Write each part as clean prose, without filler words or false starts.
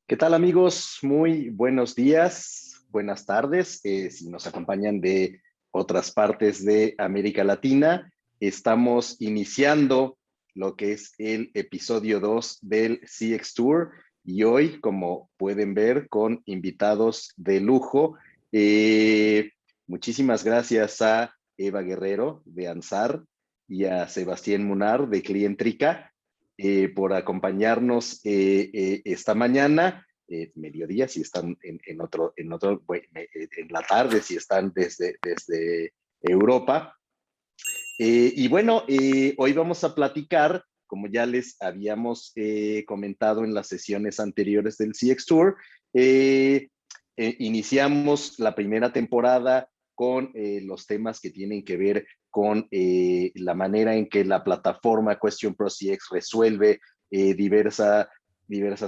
¿Qué tal, amigos? Muy buenos días, buenas tardes. Si nos acompañan de otras partes de América Latina, estamos iniciando lo que es el episodio 2 del CX Tour y hoy, como pueden ver, con invitados de lujo. Eh, Muchísimas gracias a Eva Guerrero de Ansar y a Sebastián Munar de Clientrica por acompañarnos esta mañana, mediodía, si están en la tarde, si están desde Europa. Y bueno, hoy vamos a platicar, como ya les habíamos comentado en las sesiones anteriores del CX Tour, iniciamos la primera temporada con los temas que tienen que ver con la manera en que la plataforma Question Pro CX resuelve diversas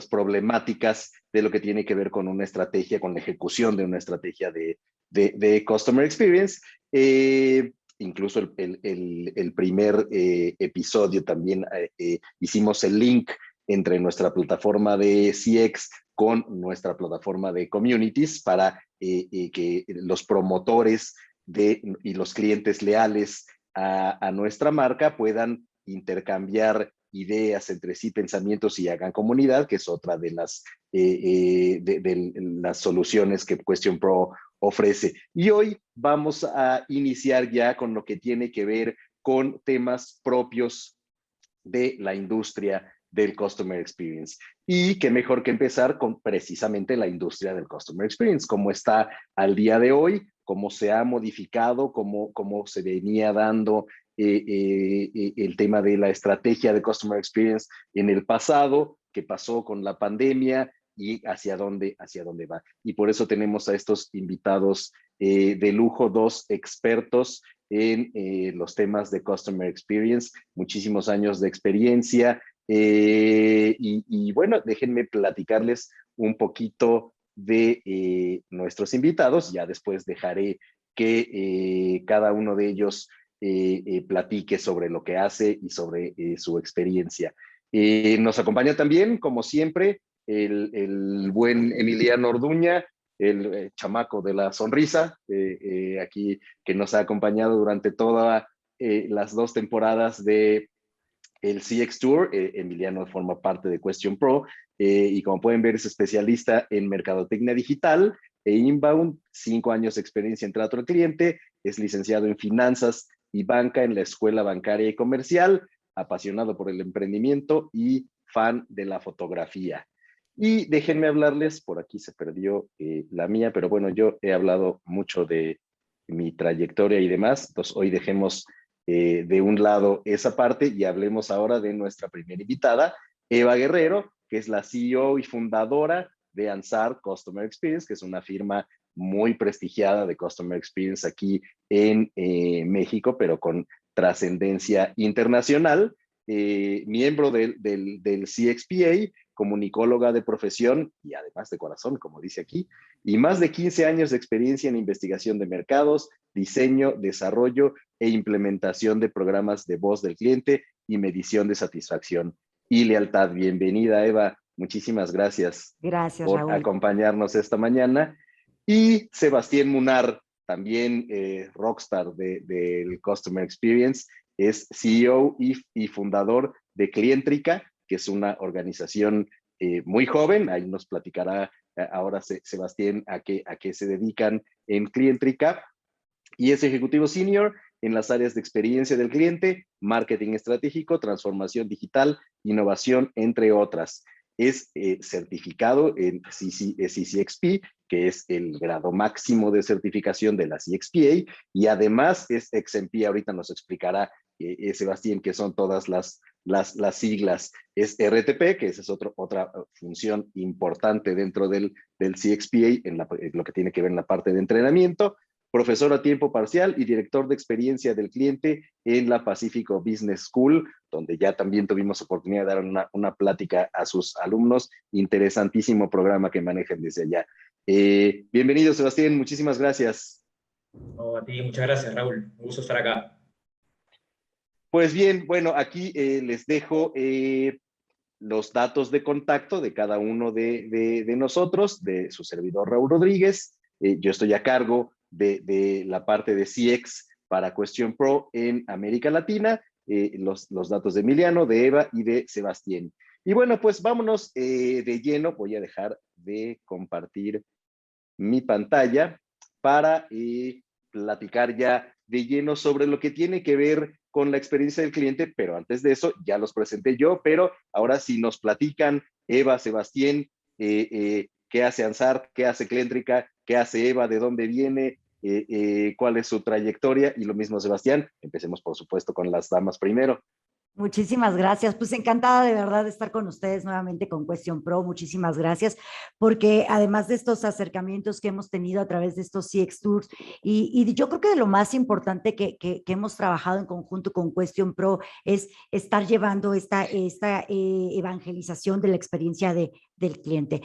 problemáticas de lo que tiene que ver con una estrategia, con la ejecución de una estrategia de Customer Experience. Incluso el primer episodio también hicimos el link entre nuestra plataforma de CX con nuestra plataforma de communities para que los promotores y los clientes leales a nuestra marca puedan intercambiar ideas entre sí, pensamientos y hagan comunidad, que es otra de de las soluciones que Question Pro ofrece. Y hoy vamos a iniciar ya con lo que tiene que ver con temas propios de la industria del Customer Experience. Y qué mejor que empezar con precisamente la industria del Customer Experience, cómo está al día de hoy, cómo se ha modificado, cómo se venía dando el tema de la estrategia de Customer Experience en el pasado, qué pasó con la pandemia y hacia dónde va. Y por eso tenemos a estos invitados de lujo, dos expertos en los temas de Customer Experience, muchísimos años de experiencia. Y bueno, déjenme platicarles un poquito de nuestros invitados. Ya después dejaré que cada uno de ellos platique sobre lo que hace y sobre su experiencia. Nos acompaña también, como siempre, el buen Emiliano Orduña, el chamaco de la sonrisa, aquí que nos ha acompañado durante todas las dos temporadas de el CX Tour. Emiliano forma parte de Question Pro y como pueden ver es especialista en mercadotecnia digital e inbound, 5 años de experiencia en trato al cliente, es licenciado en finanzas y banca en la Escuela Bancaria y Comercial, apasionado por el emprendimiento y fan de la fotografía. Y déjenme hablarles, por aquí se perdió la mía, pero bueno, yo he hablado mucho de mi trayectoria y demás, entonces hoy dejemos de un lado esa parte y hablemos ahora de nuestra primera invitada, Eva Guerrero, que es la CEO y fundadora de Ansar Customer Experience, que es una firma muy prestigiada de Customer Experience aquí en México, pero con trascendencia internacional, miembro del CXPA, comunicóloga de profesión y además de corazón, como dice aquí, y más de 15 años de experiencia en investigación de mercados, diseño, desarrollo e implementación de programas de voz del cliente y medición de satisfacción y lealtad. Bienvenida, Eva. Muchísimas gracias Gracias, por Raúl. acompañarnos esta mañana. Y Sebastián Munar, también rockstar del Customer Experience, es CEO y fundador de Clientrica, que es una organización muy joven. Ahí nos platicará ahora Sebastián a qué se dedican en Clientrica. Y es ejecutivo senior en las áreas de experiencia del cliente, marketing estratégico, transformación digital, innovación, entre otras. Es certificado en CCXP, que es el grado máximo de certificación de la CXPA, y además es XMP. Ahorita nos explicará Sebastián qué son todas las siglas. Es RTP, que esa es otra función importante dentro del CXPA en lo que tiene que ver en la parte de entrenamiento, profesor a tiempo parcial y director de experiencia del cliente en la Pacífico Business School, donde ya también tuvimos oportunidad de dar una plática a sus alumnos. Interesantísimo programa que manejan desde allá. Bienvenido, Sebastián, muchísimas gracias. No, a ti, muchas gracias, Raúl. Un gusto estar acá. Pues bien, bueno, aquí les dejo los datos de contacto de cada uno de nosotros, de su servidor Raúl Rodríguez. Yo estoy a cargo de la parte de CX para Question Pro en América Latina, los datos de Emiliano, de Eva y de Sebastián. Y bueno, pues vámonos de lleno. Voy a dejar de compartir mi pantalla para platicar ya de lleno sobre lo que tiene que ver con la experiencia del cliente, pero antes de eso ya los presenté yo, pero ahora sí nos platican Eva, Sebastián, qué hace Ansart, qué hace Cléntrica, qué hace Eva, de dónde viene, cuál es su trayectoria, y lo mismo Sebastián. Empecemos por supuesto con las damas primero. Muchísimas gracias. Pues encantada de verdad de estar con ustedes nuevamente con Question Pro. Muchísimas gracias, porque además de estos acercamientos que hemos tenido a través de estos CX Tours, y yo creo que de lo más importante que hemos trabajado en conjunto con Question Pro es estar llevando esta evangelización de la experiencia del cliente.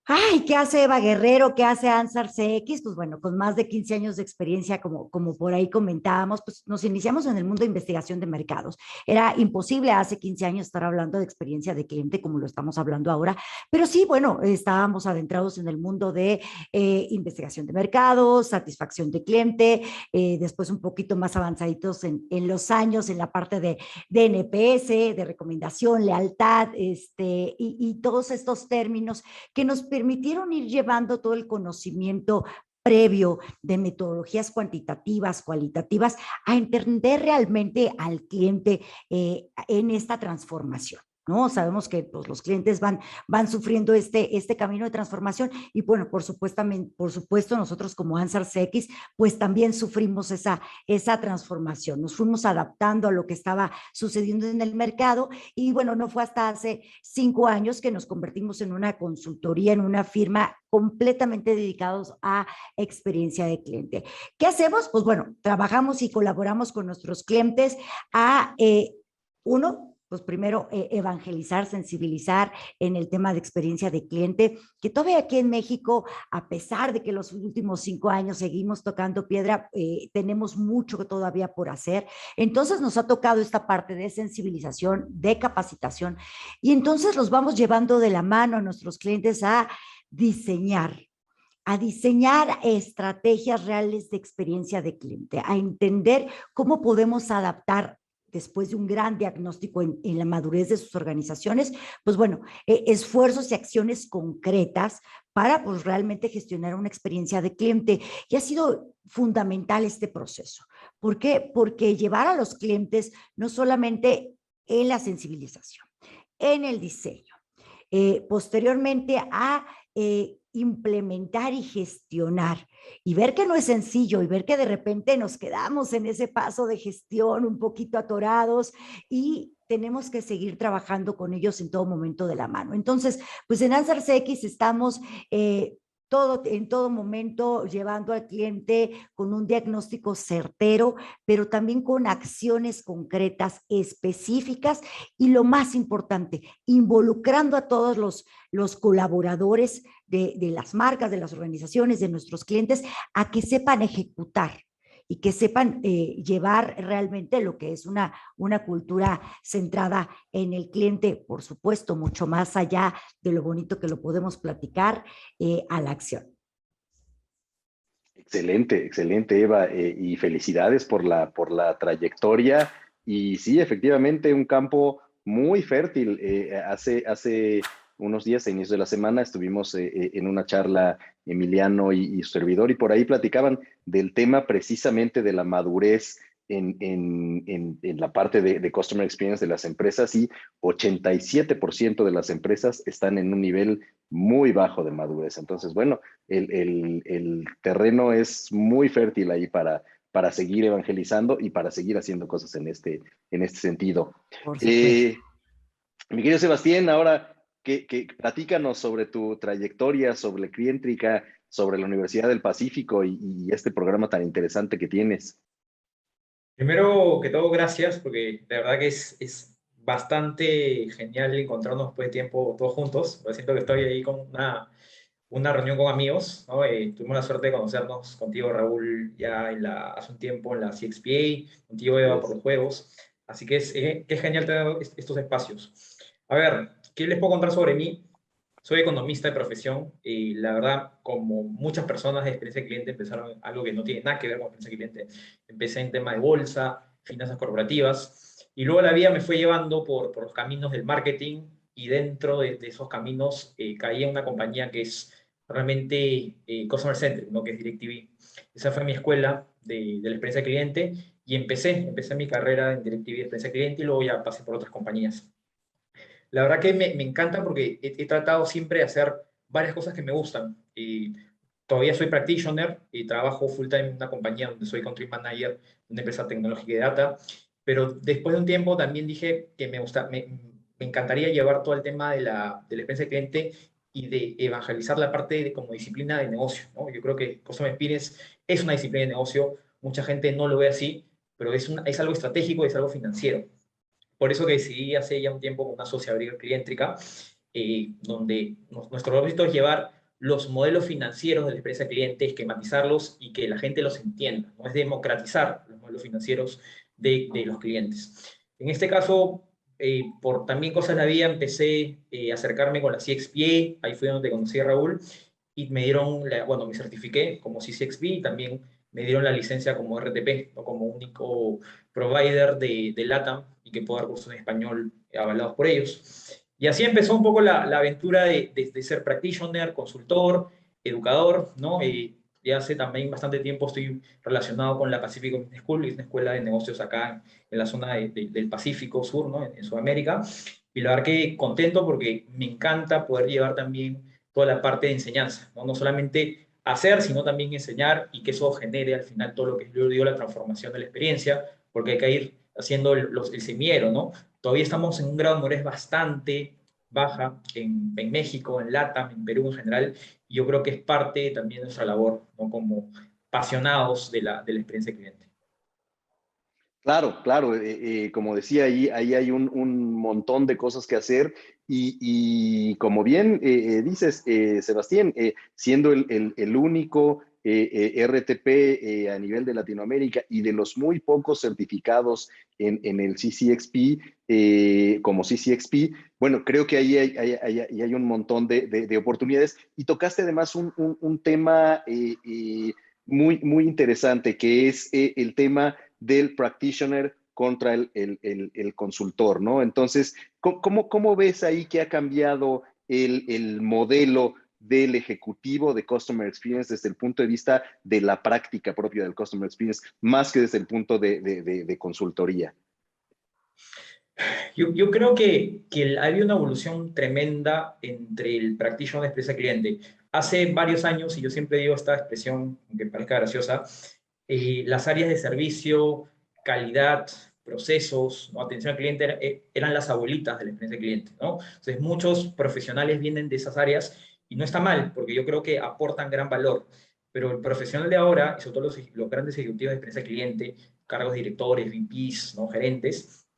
Ay, ¿qué hace Eva Guerrero? ¿Qué hace Ansar CX? Pues bueno, con más de 15 años de experiencia, como por ahí comentábamos, pues nos iniciamos en el mundo de investigación de mercados. Era imposible hace 15 años estar hablando de experiencia de cliente como lo estamos hablando ahora, pero sí, bueno, estábamos adentrados en el mundo de investigación de mercados, satisfacción de cliente, después un poquito más avanzaditos en los años en la parte de NPS, de recomendación, lealtad, y todos estos términos que nos permitieron ir llevando todo el conocimiento previo de metodologías cuantitativas, cualitativas, a entender realmente al cliente en esta transformación. ¿No? Sabemos que pues, los clientes van sufriendo este camino de transformación y bueno, por supuesto nosotros como Ansar CX, pues también sufrimos esa transformación. Nos fuimos adaptando a lo que estaba sucediendo en el mercado y bueno, no fue hasta hace 5 años que nos convertimos en una consultoría, en una firma completamente dedicados a experiencia de cliente. ¿Qué hacemos? Pues bueno, trabajamos y colaboramos con nuestros clientes a, uno, pues primero evangelizar, sensibilizar en el tema de experiencia de cliente, que todavía aquí en México, a pesar de que los últimos 5 años seguimos tocando piedra, tenemos mucho todavía por hacer. Entonces nos ha tocado esta parte de sensibilización, de capacitación, y entonces los vamos llevando de la mano a nuestros clientes diseñar a diseñar estrategias reales de experiencia de cliente, a entender cómo podemos adaptar después de un gran diagnóstico en la madurez de sus organizaciones, pues bueno, esfuerzos y acciones concretas para pues realmente gestionar una experiencia de cliente. Y ha sido fundamental este proceso. ¿Por qué? Porque llevar a los clientes no solamente en la sensibilización, en el diseño, posteriormente a implementar y gestionar y ver que no es sencillo y ver que de repente nos quedamos en ese paso de gestión un poquito atorados y tenemos que seguir trabajando con ellos en todo momento de la mano. Entonces, pues en Ansar CX estamos en todo momento llevando al cliente con un diagnóstico certero, pero también con acciones concretas, específicas y lo más importante, involucrando a todos los colaboradores de las marcas, de las organizaciones, de nuestros clientes, a que sepan ejecutar y que sepan llevar realmente lo que es una cultura centrada en el cliente, por supuesto, mucho más allá de lo bonito que lo podemos platicar, a la acción. Excelente, excelente, Eva, y felicidades por la trayectoria. Y sí, efectivamente, un campo muy fértil. Hace unos días, a inicio de la semana, estuvimos en una charla Emiliano y su servidor, y por ahí platicaban del tema precisamente de la madurez en la parte de Customer Experience de las empresas, y 87% de las empresas están en un nivel muy bajo de madurez. Entonces, bueno, el terreno es muy fértil ahí para seguir evangelizando y para seguir haciendo cosas en este sentido. Por supuesto. Mi querido Sebastián, ahora que platícanos sobre tu trayectoria, sobre Clientrica, sobre la Universidad del Pacífico y este programa tan interesante que tienes. Primero que todo, gracias, porque de verdad que es bastante genial encontrarnos después de tiempo todos juntos. Porque siento que estoy ahí con una reunión con amigos, ¿no? Tuvimos la suerte de conocernos contigo, Raúl, ya hace un tiempo en la CXPA, contigo, Eva, por los juegos. Así que qué genial tener estos espacios. A ver, ¿qué les puedo contar sobre mí? Soy economista de profesión y la verdad, como muchas personas de experiencia de cliente empezaron algo que no tiene nada que ver con experiencia de cliente. Empecé en tema de bolsa, finanzas corporativas y luego la vida me fue llevando por los caminos del marketing y dentro de esos caminos caí en una compañía que es realmente customer centric, ¿no? Que es DirecTV. Esa fue mi escuela de la experiencia de cliente y empecé mi carrera en DirecTV de experiencia de cliente y luego ya pasé por otras compañías. La verdad que me encanta porque he tratado siempre de hacer varias cosas que me gustan. Y todavía soy practitioner y trabajo full time en una compañía donde soy country manager de una empresa tecnológica y de data. Pero después de un tiempo también dije que me encantaría llevar todo el tema de la experiencia de cliente y de evangelizar la parte de, como disciplina de negocio, ¿no? Yo creo que Customer Experience es una disciplina de negocio. Mucha gente no lo ve así, pero es algo estratégico, es algo financiero. Por eso que decidí hace ya un tiempo con una sociedad cliéntrica, donde nuestro propósito es llevar los modelos financieros de la experiencia cliente, esquematizarlos y que la gente los entienda, ¿no? Es democratizar los modelos financieros de los clientes. En este caso, por también cosas de la vida, empecé a acercarme con la CXPA, ahí fue donde conocí a Raúl, y me dieron, bueno, me certifiqué como CXP y también me dieron la licencia como RTP, ¿no? Como único provider de LATAM y que puedo dar cursos en español avalados por ellos. Y así empezó un poco la aventura de ser practitioner, consultor, educador, ¿no? Y hace también bastante tiempo estoy relacionado con la Pacific Business School, que es una escuela de negocios acá en la zona del Pacífico Sur, ¿no? En Sudamérica. Y la verdad que contento porque me encanta poder llevar también toda la parte de enseñanza, ¿no? No solamente hacer, sino también enseñar y que eso genere al final todo lo que yo digo, la transformación de la experiencia, porque hay que ir haciendo el semillero, ¿no? Todavía estamos en un grado de madurez bastante baja en México, en LATAM, en Perú en general, y yo creo que es parte también de nuestra labor, ¿no? Como apasionados de la experiencia del cliente. Claro, claro, como decía, ahí hay un montón de cosas que hacer y como bien dices, Sebastián, siendo el único RTP a nivel de Latinoamérica y de los muy pocos certificados en el CCXP, como CCXP, bueno, creo que ahí hay un montón de oportunidades y tocaste además un tema muy interesante, que es el tema del practitioner contra el consultor, ¿no? Entonces, ¿cómo ves ahí que ha cambiado el modelo del ejecutivo de Customer Experience desde el punto de vista de la práctica propia del Customer Experience, más que desde el punto de consultoría? Yo creo que ha habido una evolución tremenda entre el practitioner de experiencia cliente. Hace varios años, y yo siempre digo esta expresión, aunque parezca graciosa, las áreas de servicio, calidad, procesos, ¿no? Atención al cliente eran las abuelitas de la experiencia cliente, ¿no? Entonces, muchos profesionales vienen de esas áreas y no está mal, porque yo creo que aportan gran valor. Pero el profesional de ahora, y sobre todo los grandes ejecutivos de experiencia cliente, cargos directores, VPs, ¿no? Gerentes,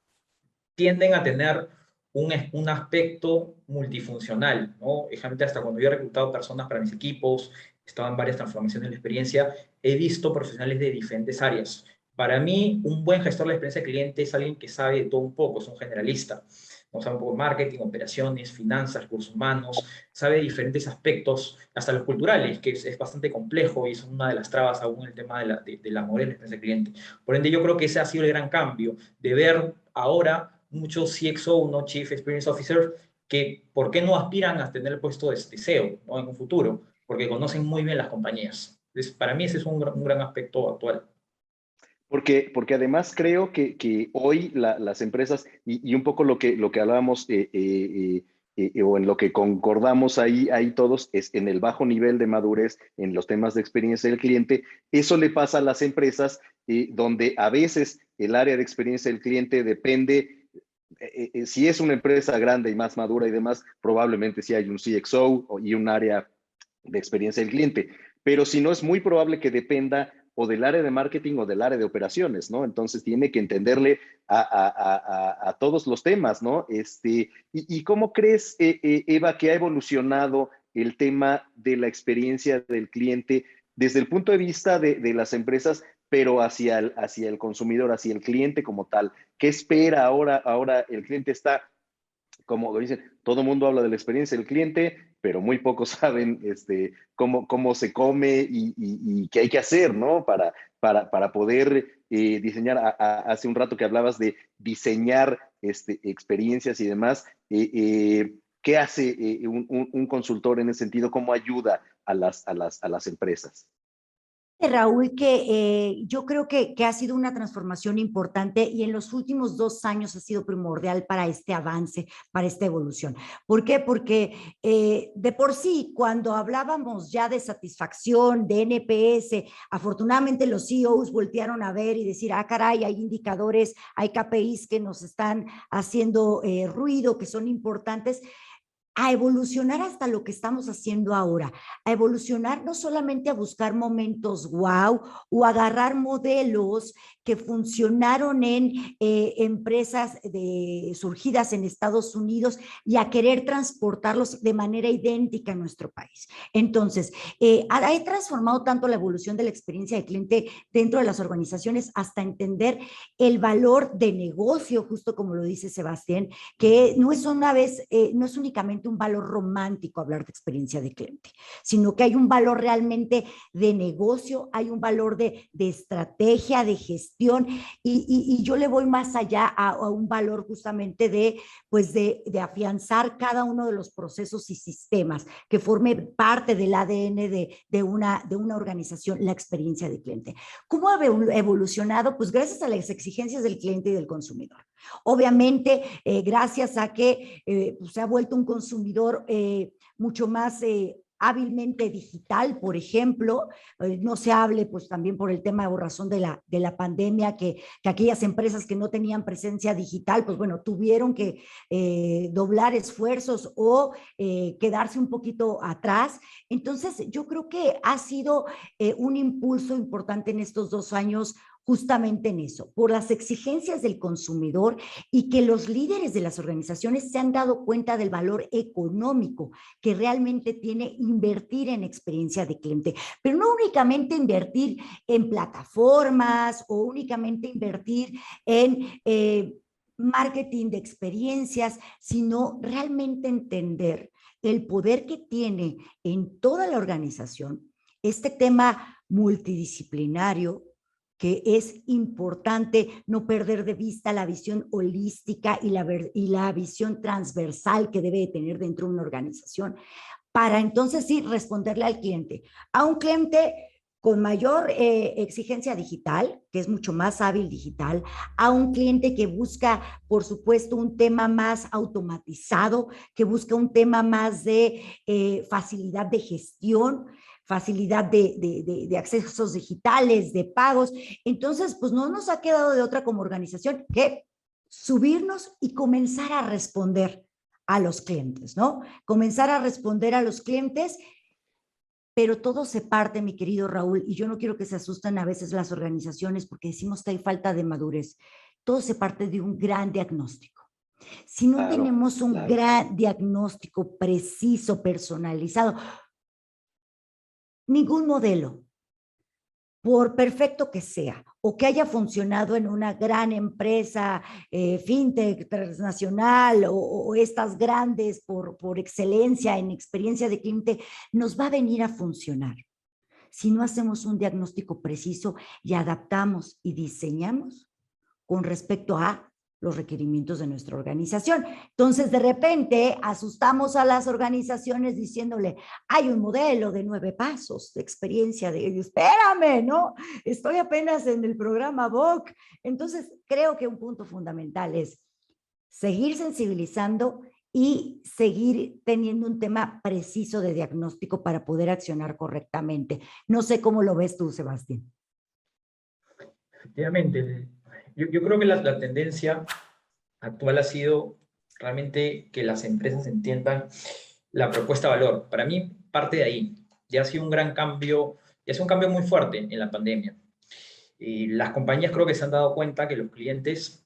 tienden a tener un aspecto multifuncional, ¿no? Ejemplo, hasta cuando yo he reclutado personas para mis equipos, estaba en varias transformaciones de la experiencia, he visto profesionales de diferentes áreas. Para mí, un buen gestor de la experiencia del cliente es alguien que sabe de todo un poco, es un generalista. No sabe un poco de marketing, operaciones, finanzas, recursos humanos, sabe de diferentes aspectos, hasta los culturales, que es bastante complejo y es una de las trabas aún en el tema de la modelo de la experiencia del cliente. Por ende, yo creo que ese ha sido el gran cambio, de ver ahora muchos CXO, ¿no? Chief Experience Officer, que ¿por qué no aspiran a tener el puesto de CEO, ¿no? En un futuro? Porque conocen muy bien las compañías. Entonces, para mí ese es un gran aspecto actual. Porque además creo que hoy las empresas, y un poco lo que hablábamos o en lo que concordamos ahí todos, es en el bajo nivel de madurez en los temas de experiencia del cliente. Eso le pasa a las empresas donde a veces el área de experiencia del cliente depende. Si es una empresa grande y más madura y demás, probablemente sí hay un CXO y un área de experiencia del cliente, pero si no, es muy probable que dependa o del área de marketing o del área de operaciones, ¿no? Entonces tiene que entenderle a todos los temas, ¿no? ¿Y cómo crees, Eva, que ha evolucionado el tema de la experiencia del cliente desde el punto de vista de las empresas, pero hacia el consumidor, hacia el cliente como tal? ¿Qué espera ahora? Ahora el cliente está como dicen, todo el mundo habla de la experiencia del cliente, pero muy pocos saben cómo se come y qué hay que hacer, ¿no? Para poder diseñar. Hace un rato que hablabas de diseñar experiencias y demás. ¿Qué hace un consultor en ese sentido? ¿Cómo ayuda a las empresas? Raúl, que yo creo que ha sido una transformación importante y en los últimos 2 años ha sido primordial para este avance, para esta evolución. ¿Por qué? Porque de por sí, cuando hablábamos ya de satisfacción, de NPS, afortunadamente los CEOs voltearon a ver y decir, ah, caray, hay indicadores, hay KPIs que nos están haciendo ruido, que son importantes, a evolucionar hasta lo que estamos haciendo ahora, a evolucionar no solamente a buscar momentos wow o agarrar modelos que funcionaron en empresas surgidas en Estados Unidos y a querer transportarlos de manera idéntica a nuestro país. Entonces, he transformado tanto la evolución de la experiencia de cliente dentro de las organizaciones hasta entender el valor de negocio, justo como lo dice Sebastián, que no es no es únicamente un valor romántico hablar de experiencia de cliente, sino que hay un valor realmente de negocio, hay un valor de estrategia, de gestión, y yo le voy más allá a un valor justamente pues de afianzar cada uno de los procesos y sistemas que forme parte del ADN de una organización, la experiencia de cliente. ¿Cómo ha evolucionado? Pues gracias a las exigencias del cliente y del consumidor. Obviamente, gracias a que se ha vuelto un consumidor mucho más hábilmente digital, por ejemplo, no se hable pues también por el tema o razón de la pandemia, que aquellas empresas que no tenían presencia digital, pues bueno, tuvieron que doblar esfuerzos o quedarse un poquito atrás. Entonces, yo creo que ha sido un impulso importante en estos 2 años justamente en eso, por las exigencias del consumidor y que los líderes de las organizaciones se han dado cuenta del valor económico que realmente tiene invertir en experiencia de cliente, pero no únicamente invertir en plataformas o únicamente invertir en marketing de experiencias, sino realmente entender el poder que tiene en toda la organización este tema multidisciplinario, que es importante no perder de vista la visión holística y la visión transversal que debe de tener dentro de una organización, para entonces sí responderle al cliente. A un cliente con mayor exigencia digital, que es mucho más hábil digital, a un cliente que busca, por supuesto, un tema más automatizado, que busca un tema más de facilidad de gestión, facilidad de accesos digitales, de pagos. Entonces, pues no nos ha quedado de otra como organización que subirnos y comenzar a responder a los clientes, ¿no? Comenzar a responder a los clientes, pero todo se parte, mi querido Raúl, y yo no quiero que se asusten a veces las organizaciones porque decimos que hay falta de madurez. Todo se parte de un gran diagnóstico. Si no Claro, tenemos un claro. gran diagnóstico preciso, personalizado, ningún modelo, por perfecto que sea, o que haya funcionado en una gran empresa, fintech transnacional, o estas grandes por excelencia en experiencia de cliente, nos va a venir a funcionar. Si no hacemos un diagnóstico preciso y adaptamos y diseñamos con respecto a los requerimientos de nuestra organización. Entonces, de repente, asustamos a las organizaciones diciéndole, hay un modelo de 9 pasos de experiencia de, espérame, ¿no? Estoy apenas en el programa VOC. Entonces, creo que un punto fundamental es seguir sensibilizando y seguir teniendo un tema preciso de diagnóstico para poder accionar correctamente. No sé cómo lo ves tú, Sebastián. Efectivamente, yo creo que la tendencia actual ha sido realmente que las empresas entiendan la propuesta de valor. Para mí, parte de ahí. Ya ha sido un gran cambio, ya es un cambio muy fuerte en la pandemia. Y las compañías creo que se han dado cuenta que los clientes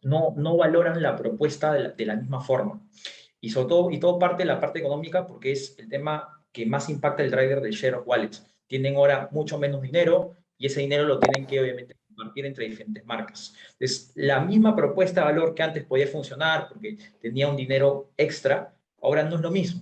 no valoran la propuesta de la misma forma. Y todo parte de la parte económica porque es el tema que más impacta el driver del share of wallet. Tienen ahora mucho menos dinero y ese dinero lo tienen que obviamente compartir entre diferentes marcas. Entonces, la misma propuesta de valor que antes podía funcionar porque tenía un dinero extra, ahora no es lo mismo.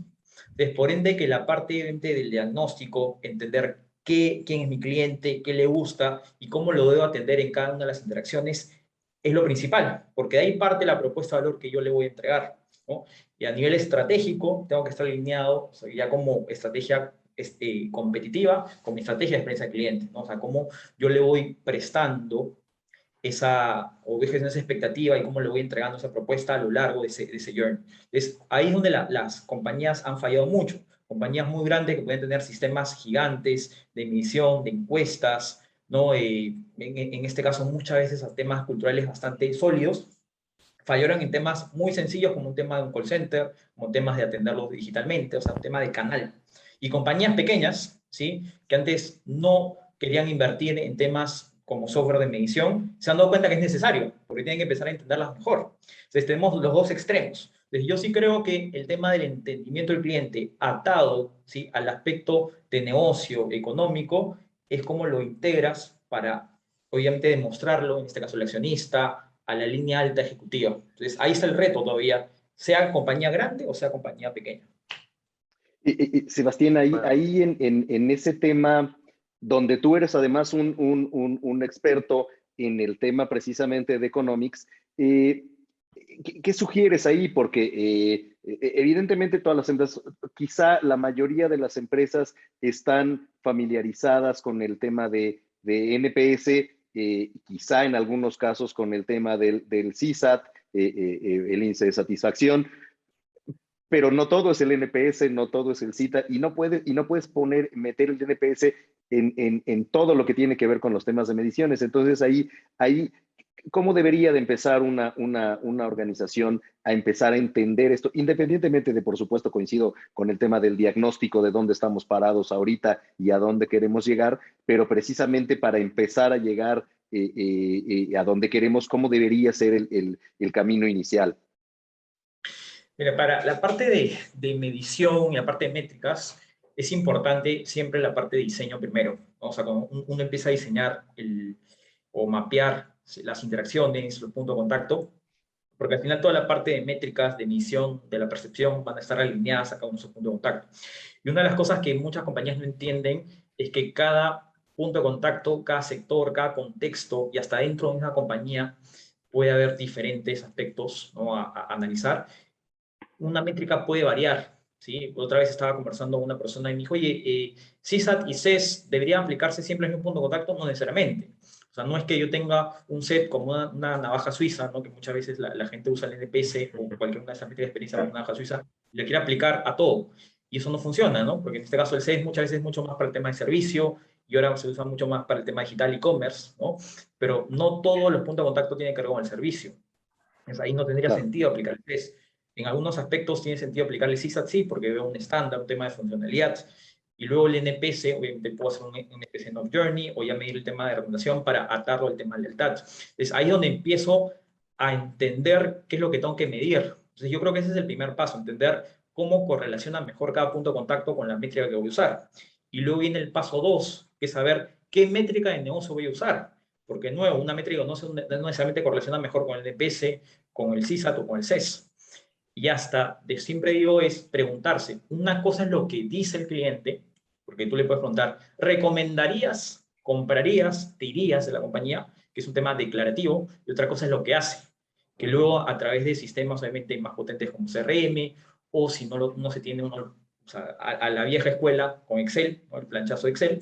Entonces, por ende, que la parte del diagnóstico, entender quién es mi cliente, qué le gusta y cómo lo debo atender en cada una de las interacciones, es lo principal, porque de ahí parte la propuesta de valor que yo le voy a entregar, ¿no? Y a nivel estratégico, tengo que estar alineado, o sea, ya como estrategia competitiva, con mi estrategia de experiencia del cliente, ¿no? O sea, cómo yo le voy prestando o esa expectativa y cómo le voy entregando esa propuesta a lo largo de ese journey. Entonces, ahí es donde las compañías han fallado mucho. Compañías muy grandes que pueden tener sistemas gigantes de medición, de encuestas, ¿no? En este caso, muchas veces a temas culturales bastante sólidos, fallaron en temas muy sencillos como un tema de un call center, como temas de atenderlos digitalmente, o sea, un tema de canal. Y compañías pequeñas, ¿sí? Que antes no querían invertir en temas como software de medición, se han dado cuenta que es necesario, porque tienen que empezar a entenderlas mejor. Entonces tenemos los dos extremos. Entonces yo sí creo que el tema del entendimiento del cliente atado, ¿sí?, al aspecto de negocio económico es como lo integras para, obviamente, demostrarlo, en este caso el accionista, a la línea alta ejecutiva. Entonces, ahí está el reto todavía, sea compañía grande o sea compañía pequeña. Sebastián, ahí en ese tema, donde tú eres además un experto en el tema precisamente de economics, ¿qué sugieres ahí? Porque evidentemente todas las empresas, quizá la mayoría de las empresas están familiarizadas con el tema de NPS, quizá en algunos casos con el tema del CSAT, el índice de satisfacción, pero no todo es el NPS, no todo es el CITA, y no puedes meter el NPS en todo lo que tiene que ver con los temas de mediciones. Entonces ahí ¿cómo debería de empezar una organización a empezar a entender esto? Independientemente de, por supuesto, coincido con el tema del diagnóstico de dónde estamos parados ahorita y a dónde queremos llegar, pero precisamente para empezar a llegar a dónde queremos, ¿cómo debería ser el camino inicial? Mira, para la parte de medición y la parte de métricas, es importante siempre la parte de diseño primero, ¿no? O sea, cuando uno empieza a diseñar o mapear las interacciones, los puntos de contacto, porque al final toda la parte de métricas, de medición, de la percepción, van a estar alineadas a cada uno de esos puntos de contacto. Y una de las cosas que muchas compañías no entienden es que cada punto de contacto, cada sector, cada contexto y hasta dentro de una compañía puede haber diferentes aspectos, ¿no?, a analizar. Una métrica puede variar, ¿sí? Otra vez estaba conversando con una persona y me dijo, oye, CSAT y CES deberían aplicarse siempre en un punto de contacto, no necesariamente. O sea, no es que yo tenga un set como una navaja suiza, ¿no?, que muchas veces la gente usa el NPS o cualquier una de esas métricas de experiencia para una navaja suiza, y le quiere aplicar a todo. Y eso no funciona, ¿no? Porque en este caso el CES muchas veces es mucho más para el tema de servicio y ahora se usa mucho más para el tema digital e-commerce, ¿no? Pero no todos los puntos de contacto tienen que ver con el servicio. Entonces, ahí no tendría Claro. sentido aplicar el CES. En algunos aspectos tiene sentido aplicar el CSAT, sí, porque veo un estándar, un tema de funcionalidad. Y luego el NPS, obviamente puedo hacer un NPS en Off-Journey o ya medir el tema de recomendación para atarlo al tema de lealtad. Entonces, ahí es donde empiezo a entender qué es lo que tengo que medir. Entonces, yo creo que ese es el primer paso, entender cómo correlaciona mejor cada punto de contacto con la métrica que voy a usar. Y luego viene el paso 2, que es saber qué métrica de negocio voy a usar. Porque, nuevo, una métrica no necesariamente correlaciona mejor con el NPS, con el CSAT o con el CES. Y hasta, de siempre digo, es preguntarse. Una cosa es lo que dice el cliente, porque tú le puedes preguntar, ¿recomendarías, comprarías, te irías de la compañía? Que es un tema declarativo. Y otra cosa es lo que hace, que luego a través de sistemas obviamente más potentes como CRM, o si no se tiene uno, o sea, a la vieja escuela con Excel, ¿no?, el planchazo de Excel,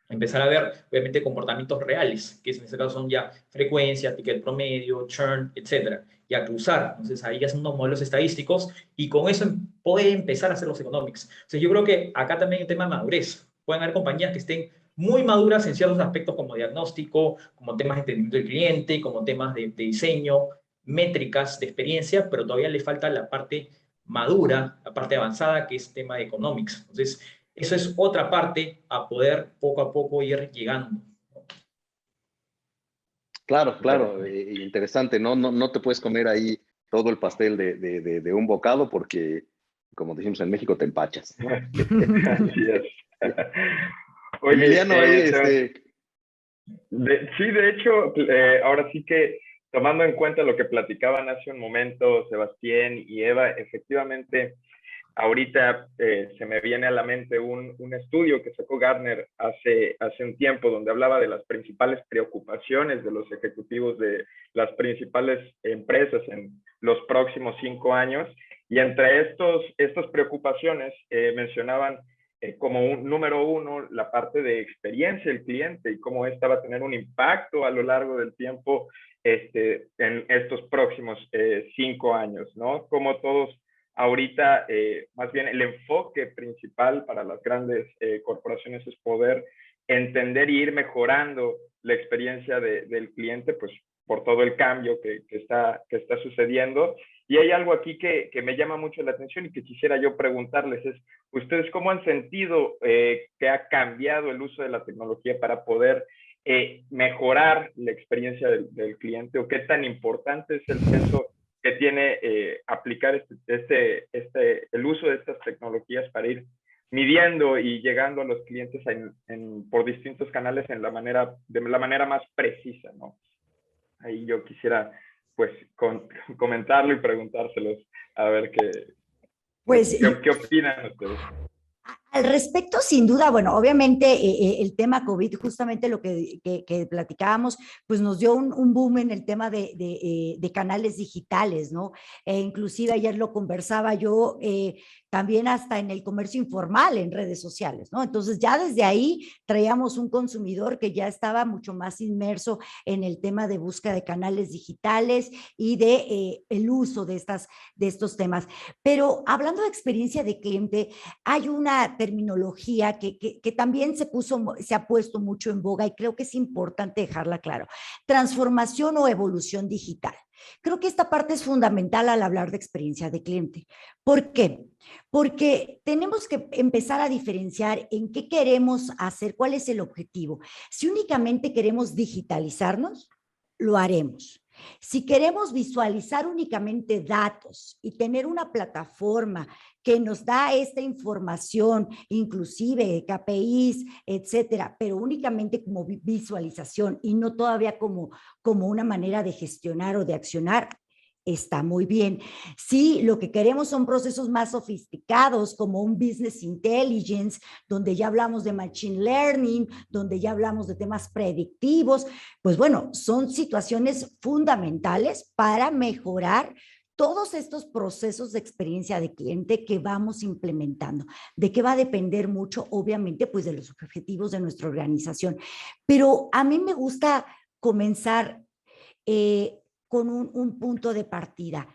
empezar a ver, obviamente, comportamientos reales, que en este caso son ya frecuencia, ticket promedio, churn, etcétera, y a cruzar. Entonces, ahí hacen unos modelos estadísticos y con eso puede empezar a hacer los economics. Entonces, yo creo que acá también hay un tema de madurez. Pueden haber compañías que estén muy maduras en ciertos aspectos como diagnóstico, como temas de entendimiento del cliente, como temas de diseño, métricas de experiencia, pero todavía le falta la parte madura, la parte avanzada, que es tema de economics. Entonces, eso es otra parte a poder poco a poco ir llegando. Claro, claro, interesante, ¿no? No te puedes comer ahí todo el pastel de un bocado porque, como decimos en México, te empachas. Así es. Oye, Emiliano, Sebas, Sí, de hecho, ahora sí que tomando en cuenta lo que platicaban hace un momento Sebastián y Eva, efectivamente, ahorita se me viene a la mente un estudio que sacó Gartner hace un tiempo donde hablaba de las principales preocupaciones de los ejecutivos de las principales empresas en los próximos 5 años. Y entre estas preocupaciones mencionaban como un número uno la parte de experiencia del cliente y cómo esta va a tener un impacto a lo largo del tiempo en estos próximos 5 años, ¿no? Como todos ahorita, más bien el enfoque principal para las grandes corporaciones es poder entender y ir mejorando la experiencia del cliente, pues por todo el cambio que está sucediendo. Y hay algo aquí que me llama mucho la atención y que quisiera yo preguntarles es, ¿ustedes cómo han sentido que ha cambiado el uso de la tecnología para poder mejorar la experiencia del cliente o qué tan importante es el peso que tiene aplicar el uso de estas tecnologías para ir midiendo y llegando a los clientes por distintos canales de la manera más precisa, ¿no? Ahí yo quisiera pues comentarlo y preguntárselos a ver Pues qué opinan ustedes. al respecto, sin duda, bueno, obviamente el tema COVID, justamente lo que platicábamos, pues nos dio un boom en el tema de canales digitales, ¿no? Inclusive ayer lo conversaba yo, también hasta en el comercio informal en redes sociales, ¿no? Entonces ya desde ahí traíamos un consumidor que ya estaba mucho más inmerso en el tema de búsqueda de canales digitales y de el uso de estos temas. Pero hablando de experiencia de cliente, hay una terminología que también se ha puesto mucho en boga y creo que es importante dejarla claro. Transformación o evolución digital. Creo que esta parte es fundamental al hablar de experiencia de cliente. ¿Por qué? Porque tenemos que empezar a diferenciar en qué queremos hacer, cuál es el objetivo. Si únicamente queremos digitalizarnos, lo haremos. Si queremos visualizar únicamente datos y tener una plataforma que nos da esta información, inclusive KPIs, etcétera, pero únicamente como visualización y no todavía como una manera de gestionar o de accionar, está muy bien. Si lo que queremos son procesos más sofisticados, como un business intelligence, donde ya hablamos de machine learning, donde ya hablamos de temas predictivos, pues bueno, son situaciones fundamentales para mejorar todos estos procesos de experiencia de cliente que vamos implementando. ¿De qué va a depender mucho? Obviamente, pues de los objetivos de nuestra organización. Pero a mí me gusta comenzar con un punto de partida.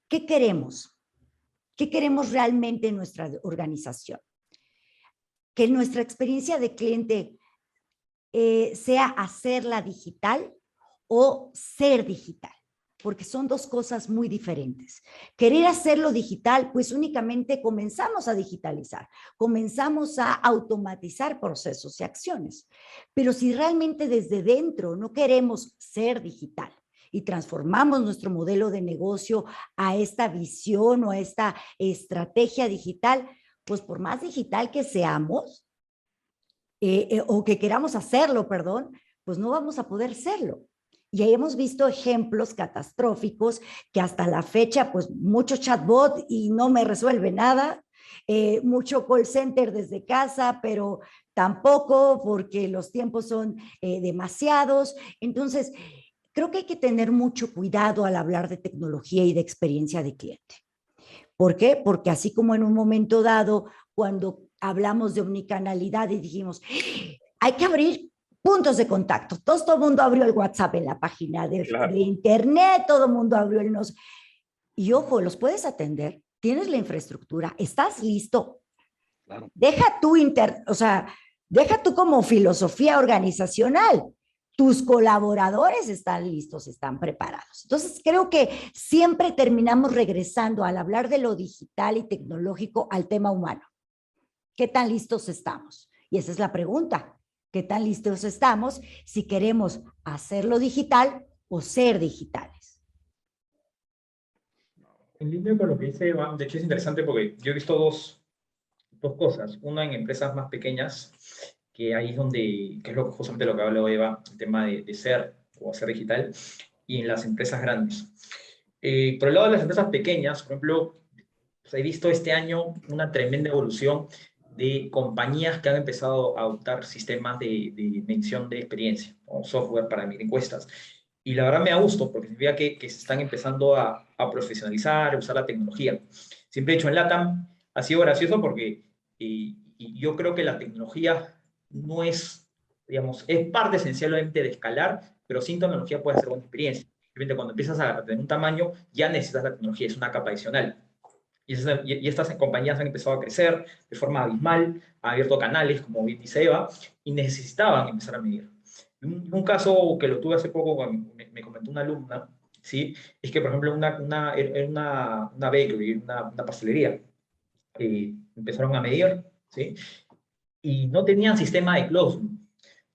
¿Qué queremos? ¿Qué queremos realmente en nuestra organización? Que nuestra experiencia de cliente sea hacerla digital o ser digital, porque son dos cosas muy diferentes. Querer hacerlo digital, pues únicamente comenzamos a digitalizar, comenzamos a automatizar procesos y acciones, pero si realmente desde dentro no queremos ser digital, y transformamos nuestro modelo de negocio a esta visión o a esta estrategia digital, pues por más digital que seamos, o que queramos hacerlo, perdón, pues no vamos a poder serlo. Y ahí hemos visto ejemplos catastróficos que hasta la fecha, pues mucho chatbot y no me resuelve nada, mucho call center desde casa, pero tampoco porque los tiempos son demasiados. Entonces, creo que hay que tener mucho cuidado al hablar de tecnología y de experiencia de cliente. ¿Por qué? Porque así como en un momento dado, cuando hablamos de omnicanalidad y dijimos, hay que abrir puntos de contacto. Todo el mundo abrió el WhatsApp en la página de internet, todo el mundo abrió el nos. Y ojo, los puedes atender, tienes la infraestructura, estás listo. Claro. Deja tú como filosofía organizacional. Tus colaboradores están listos, están preparados. Entonces, creo que siempre terminamos regresando al hablar de lo digital y tecnológico al tema humano. ¿Qué tan listos estamos? Y esa es la pregunta. ¿Qué tan listos estamos si queremos hacerlo digital o ser digitales? En línea con lo que dice Iván, de hecho es interesante porque yo he visto dos cosas. Una en empresas más pequeñas que ahí es donde, que es lo, justamente lo que habló Eva, el tema de ser o hacer digital, y en las empresas grandes. Por el lado de las empresas pequeñas, por ejemplo, pues he visto este año una tremenda evolución de compañías que han empezado a adoptar sistemas de medición de experiencia, o software para medir encuestas. Y la verdad me da gusto, porque significa que se están empezando a profesionalizar, a usar la tecnología. Siempre he dicho en LATAM, ha sido gracioso porque y yo creo que la tecnología no es, digamos, es parte esencial obviamente de escalar, pero sin tecnología puede ser buena experiencia. Simplemente cuando empiezas a tener un tamaño, ya necesitas la tecnología, es una capa adicional. Y estas compañías han empezado a crecer de forma abismal, han abierto canales, como bien dice Eva, y necesitaban empezar a medir. Un caso que lo tuve hace poco, me comentó una alumna, ¿sí? Es que, por ejemplo, una bakery, una pastelería, empezaron a medir, ¿sí? Y no tenían sistema de closed loop.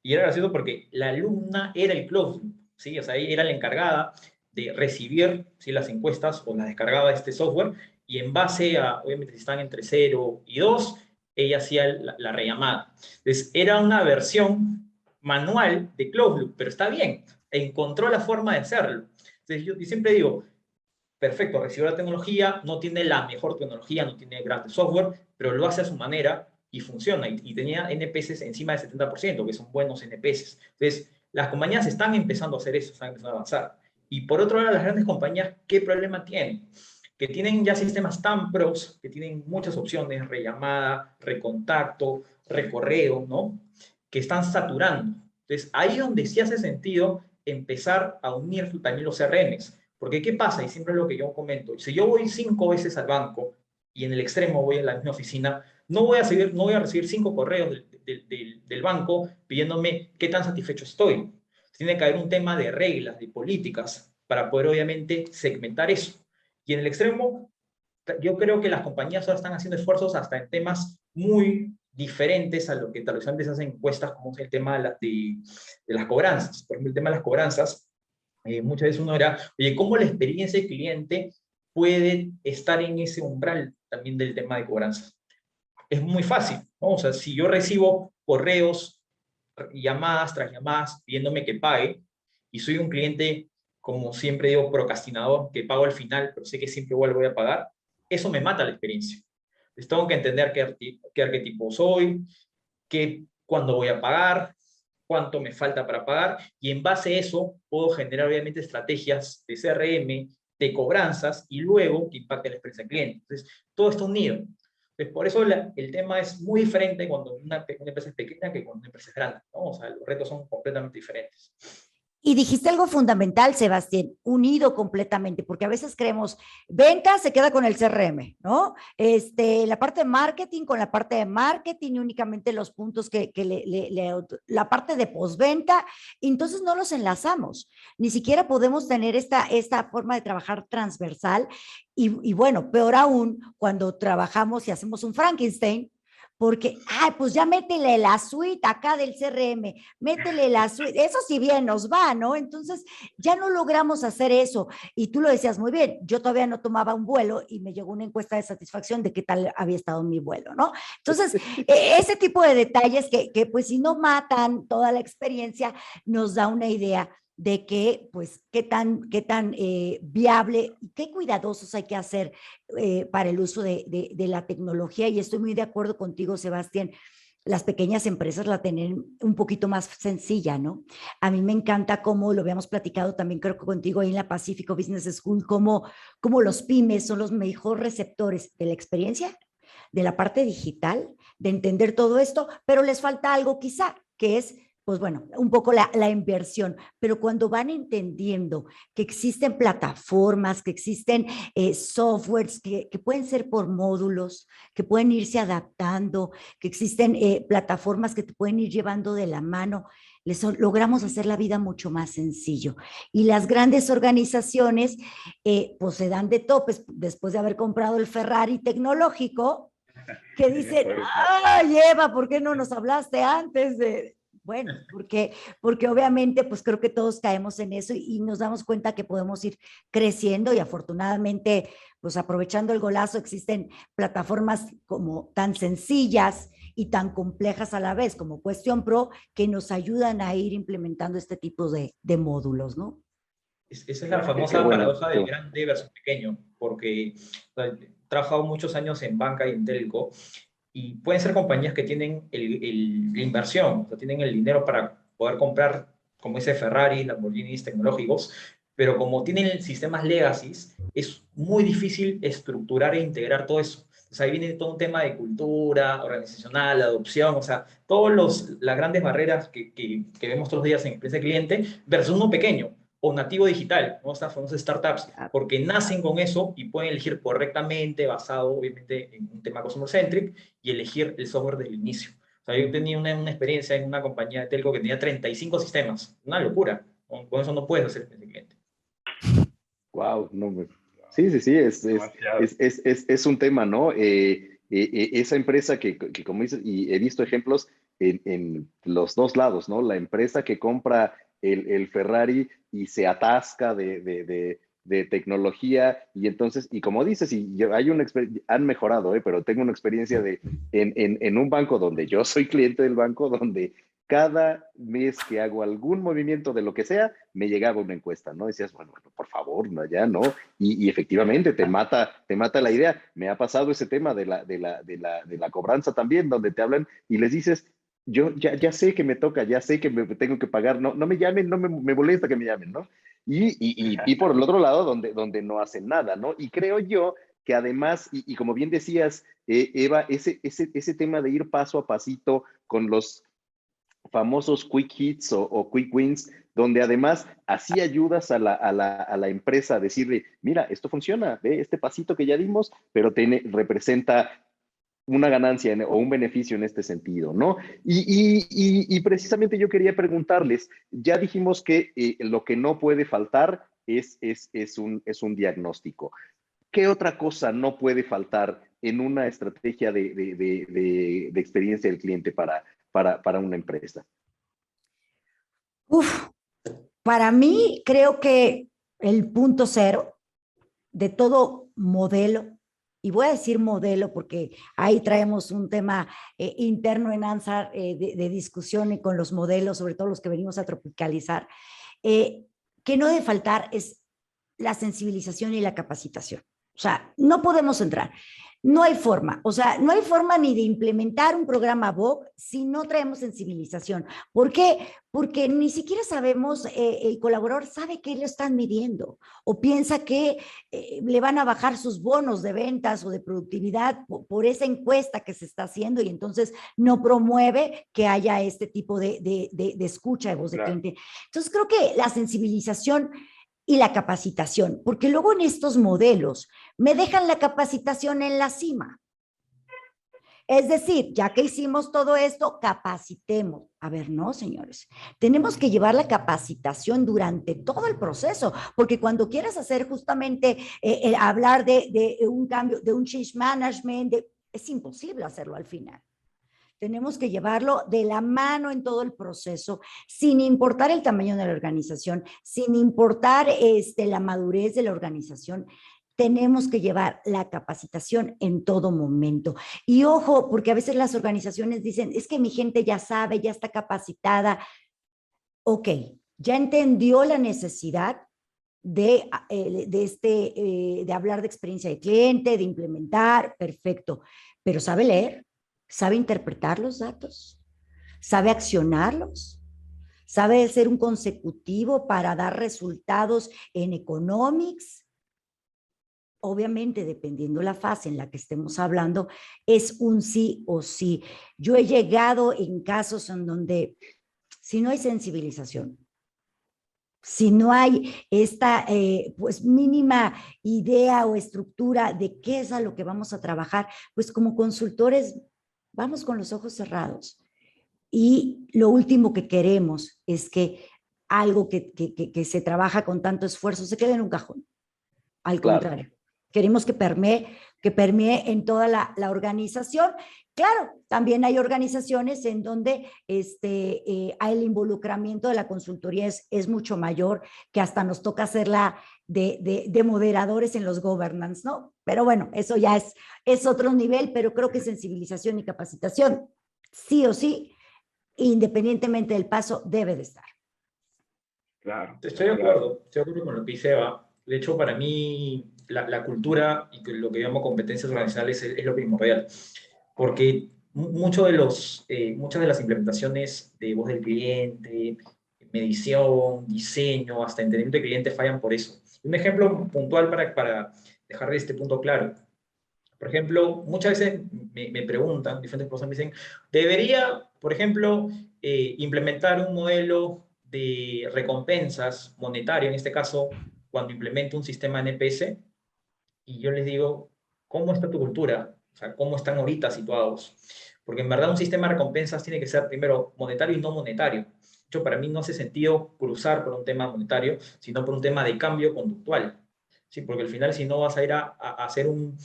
Y era gracioso porque la alumna era el closed loop, ¿sí? O sea, ella era la encargada de recibir, ¿sí?, las encuestas o las descargaba de este software y en base a, obviamente, si están entre 0 y 2, ella hacía la rellamada. Entonces, era una versión manual de closed loop, pero está bien, encontró la forma de hacerlo. Entonces, yo siempre digo, perfecto, recibió la tecnología, no tiene la mejor tecnología, no tiene grandes software, pero lo hace a su manera y funciona. Y tenía NPS encima del 70%, que son buenos NPS. Entonces, las compañías están empezando a hacer eso, están empezando a avanzar. Y por otro lado, las grandes compañías, ¿qué problema tienen? Que tienen ya sistemas tan pros, que tienen muchas opciones, rellamada, recontacto, recorreo, ¿no? Que están saturando. Entonces, ahí es donde sí hace sentido empezar a unir también los CRMs. Porque, ¿qué pasa? Y siempre es lo que yo comento. Si yo voy 5 veces al banco y en el extremo voy a la misma oficina, no voy a recibir 5 correos del banco pidiéndome qué tan satisfecho estoy. Tiene que haber un tema de reglas, de políticas, para poder obviamente segmentar eso. Y en el extremo, yo creo que las compañías ahora están haciendo esfuerzos hasta en temas muy diferentes a lo que tal vez antes hacen encuestas, como es el tema de las cobranzas. Por ejemplo, el tema de las cobranzas, muchas veces uno era, oye, ¿cómo la experiencia del cliente puede estar en ese umbral también del tema de cobranzas? Es muy fácil, ¿no? O sea, si yo recibo correos, llamadas tras llamadas pidiéndome que pague, y soy un cliente, como siempre digo, procrastinador, que pago al final, pero sé que siempre igual voy a pagar, eso me mata la experiencia. Entonces tengo que entender qué arquetipo soy, cuándo voy a pagar, cuánto me falta para pagar, y en base a eso puedo generar obviamente estrategias de CRM, de cobranzas, y luego que impacte la experiencia del cliente. Entonces, todo está unido. Entonces, por eso el tema es muy diferente cuando una empresa es pequeña que cuando una empresa es grande, ¿no? O sea, los retos son completamente diferentes. Y dijiste algo fundamental, Sebastián, unido completamente, porque a veces creemos, venta se queda con el CRM, ¿no? La parte de marketing con la parte de marketing y únicamente los puntos la parte de postventa, entonces no los enlazamos, ni siquiera podemos tener esta forma de trabajar transversal y bueno, peor aún, cuando trabajamos y hacemos un Frankenstein, porque, pues ya métele la suite acá del CRM, métele la suite, eso sí bien nos va, ¿no? Entonces, ya no logramos hacer eso. Y tú lo decías muy bien, yo todavía no tomaba un vuelo y me llegó una encuesta de satisfacción de qué tal había estado mi vuelo, ¿no? Entonces, ese tipo de detalles que pues si no matan toda la experiencia, nos da una idea de que, pues, qué tan viable y qué cuidadosos hay que hacer para el uso de la tecnología. Y estoy muy de acuerdo contigo, Sebastián. Las pequeñas empresas la tienen un poquito más sencilla, ¿no? A mí me encanta cómo lo habíamos platicado también, creo que contigo ahí en la Pacífico Business School, cómo los pymes son los mejores receptores de la experiencia, de la parte digital, de entender todo esto, pero les falta algo quizá, que es pues bueno, un poco la inversión, pero cuando van entendiendo que existen plataformas, que existen softwares que pueden ser por módulos, que pueden irse adaptando, que existen plataformas que te pueden ir llevando de la mano, logramos hacer la vida mucho más sencillo. Y las grandes organizaciones pues se dan de topes después de haber comprado el Ferrari tecnológico, que dicen, ¡ay, Eva, ¿por qué no nos hablaste antes de...? Bueno, porque obviamente pues creo que todos caemos en eso y nos damos cuenta que podemos ir creciendo y afortunadamente pues aprovechando el golazo existen plataformas como tan sencillas y tan complejas a la vez como Question Pro, que nos ayudan a ir implementando este tipo de módulos, ¿no? Esa es la famosa bueno, paradoja qué del bueno. grande versus pequeño, porque o sea, he trabajado muchos años en banca y en telco, y pueden ser compañías que tienen la inversión, o sea, tienen el dinero para poder comprar, como dice Ferrari, Lamborghinis tecnológicos, pero como tienen sistemas legacies, es muy difícil estructurar e integrar todo eso. O sea, ahí viene todo un tema de cultura organizacional, adopción, o sea, las grandes barreras que vemos todos los días en experiencia de cliente versus uno pequeño o nativo digital, ¿no? Estas famosas startups, porque nacen con eso y pueden elegir correctamente, basado obviamente en un tema customer centric, y elegir el software del inicio. O sea, yo tenía una experiencia en una compañía de telco que tenía 35 sistemas, una locura. Con eso no puedes hacer experiencia de cliente. Wow, no, sí, sí, sí, Demasiado. es un tema, ¿no? Esa empresa que como dices, y he visto ejemplos en los dos lados, ¿no? La empresa que compra el Ferrari y se atasca de tecnología y entonces, y como dices, han mejorado, pero tengo una experiencia en un banco donde yo soy cliente del banco, donde cada mes que hago algún movimiento de lo que sea, me llegaba una encuesta, ¿no? Decías, bueno, por favor, no, ya no. Y efectivamente te mata la idea. Me ha pasado ese tema de la cobranza también, donde te hablan y les dices, yo ya sé que me toca, ya sé que me tengo que pagar, no me llamen, no me molesta que me llamen, ¿no? Y por el otro lado, donde no hacen nada, ¿no? Y creo yo que además, y como bien decías, Eva, ese tema de ir paso a pasito con los famosos quick hits o quick wins, donde además así ayudas a la empresa a decirle, mira, esto funciona, ve este pasito que ya dimos, pero representa una ganancia o un beneficio en este sentido, ¿no? Y precisamente yo quería preguntarles, ya dijimos que lo que no puede faltar es un diagnóstico. ¿Qué otra cosa no puede faltar en una estrategia de experiencia del cliente para una empresa? Uf, para mí creo que el punto cero de todo modelo, y voy a decir modelo porque ahí traemos un tema interno en ANSAR de discusión y con los modelos, sobre todo los que venimos a tropicalizar, que no debe faltar es la sensibilización y la capacitación. O sea, no podemos entrar. No hay forma, o sea, no hay forma ni de implementar un programa VOC si no traemos sensibilización. ¿Por qué? Porque ni siquiera sabemos, el colaborador sabe que lo están midiendo o piensa que le van a bajar sus bonos de ventas o de productividad por esa encuesta que se está haciendo y entonces no promueve que haya este tipo de escucha de voz de cliente. Entonces creo que la sensibilización y la capacitación, porque luego en estos modelos me dejan la capacitación en la cima. Es decir, ya que hicimos todo esto, capacitemos. A ver, no, señores. Tenemos que llevar la capacitación durante todo el proceso, porque cuando quieras hacer justamente hablar de un cambio, de un change management, es imposible hacerlo al final. Tenemos que llevarlo de la mano en todo el proceso, sin importar el tamaño de la organización, sin importar la madurez de la organización. Tenemos que llevar la capacitación en todo momento. Y ojo, porque a veces las organizaciones dicen, es que mi gente ya sabe, ya está capacitada. Ok, ya entendió la necesidad de hablar de experiencia de cliente, de implementar, perfecto, pero ¿sabe leer? ¿Sabe interpretar los datos? ¿Sabe accionarlos? ¿Sabe ser un consecutivo para dar resultados en economics? Obviamente, dependiendo la fase en la que estemos hablando, es un sí o sí. Yo he llegado en casos en donde, si no hay sensibilización, si no hay esta pues mínima idea o estructura de qué es a lo que vamos a trabajar, pues como consultores vamos con los ojos cerrados. Y lo último que queremos es que algo que se trabaja con tanto esfuerzo se quede en un cajón. Al Claro. contrario, queremos que permee en toda la organización. Claro, también hay organizaciones en donde el involucramiento de la consultoría es mucho mayor, que hasta nos toca hacerla de moderadores en los governance, ¿no? Pero bueno, eso ya es otro nivel, pero creo que sensibilización y capacitación sí o sí, independientemente del paso, debe de estar. Claro. Estoy de acuerdo con lo que dice Eva. De hecho, para mí, la cultura y lo que llamo competencias organizacionales es lo primordial, porque muchas de las implementaciones de voz del cliente, medición, diseño, hasta entendimiento del cliente fallan por eso. Un ejemplo puntual para dejar este punto claro. Por ejemplo, muchas veces me preguntan, diferentes personas me dicen, ¿debería, por ejemplo, implementar un modelo de recompensas monetario, en este caso, cuando implemento un sistema NPS? Y yo les digo, ¿cómo está tu cultura? O sea, ¿cómo están ahorita situados? Porque en verdad un sistema de recompensas tiene que ser primero monetario y no monetario. De hecho, para mí no hace sentido cruzar por un tema monetario, sino por un tema de cambio conductual. Sí, porque al final si no vas a ir a hacer un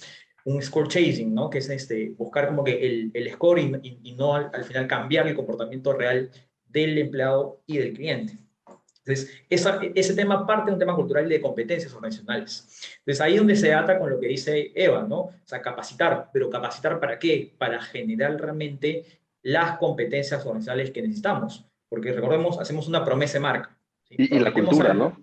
score chasing, ¿no? Que es buscar como que el score y no al final cambiar el comportamiento real del empleado y del cliente. Entonces, ese tema parte de un tema cultural de competencias organizacionales. Entonces, ahí es donde se ata con lo que dice Eva, ¿no? O sea, capacitar, pero ¿capacitar para qué? Para generar realmente las competencias organizacionales que necesitamos. Porque recordemos, hacemos una promesa de marca, ¿sí? Y la Prometemos cultura, algo. ¿no?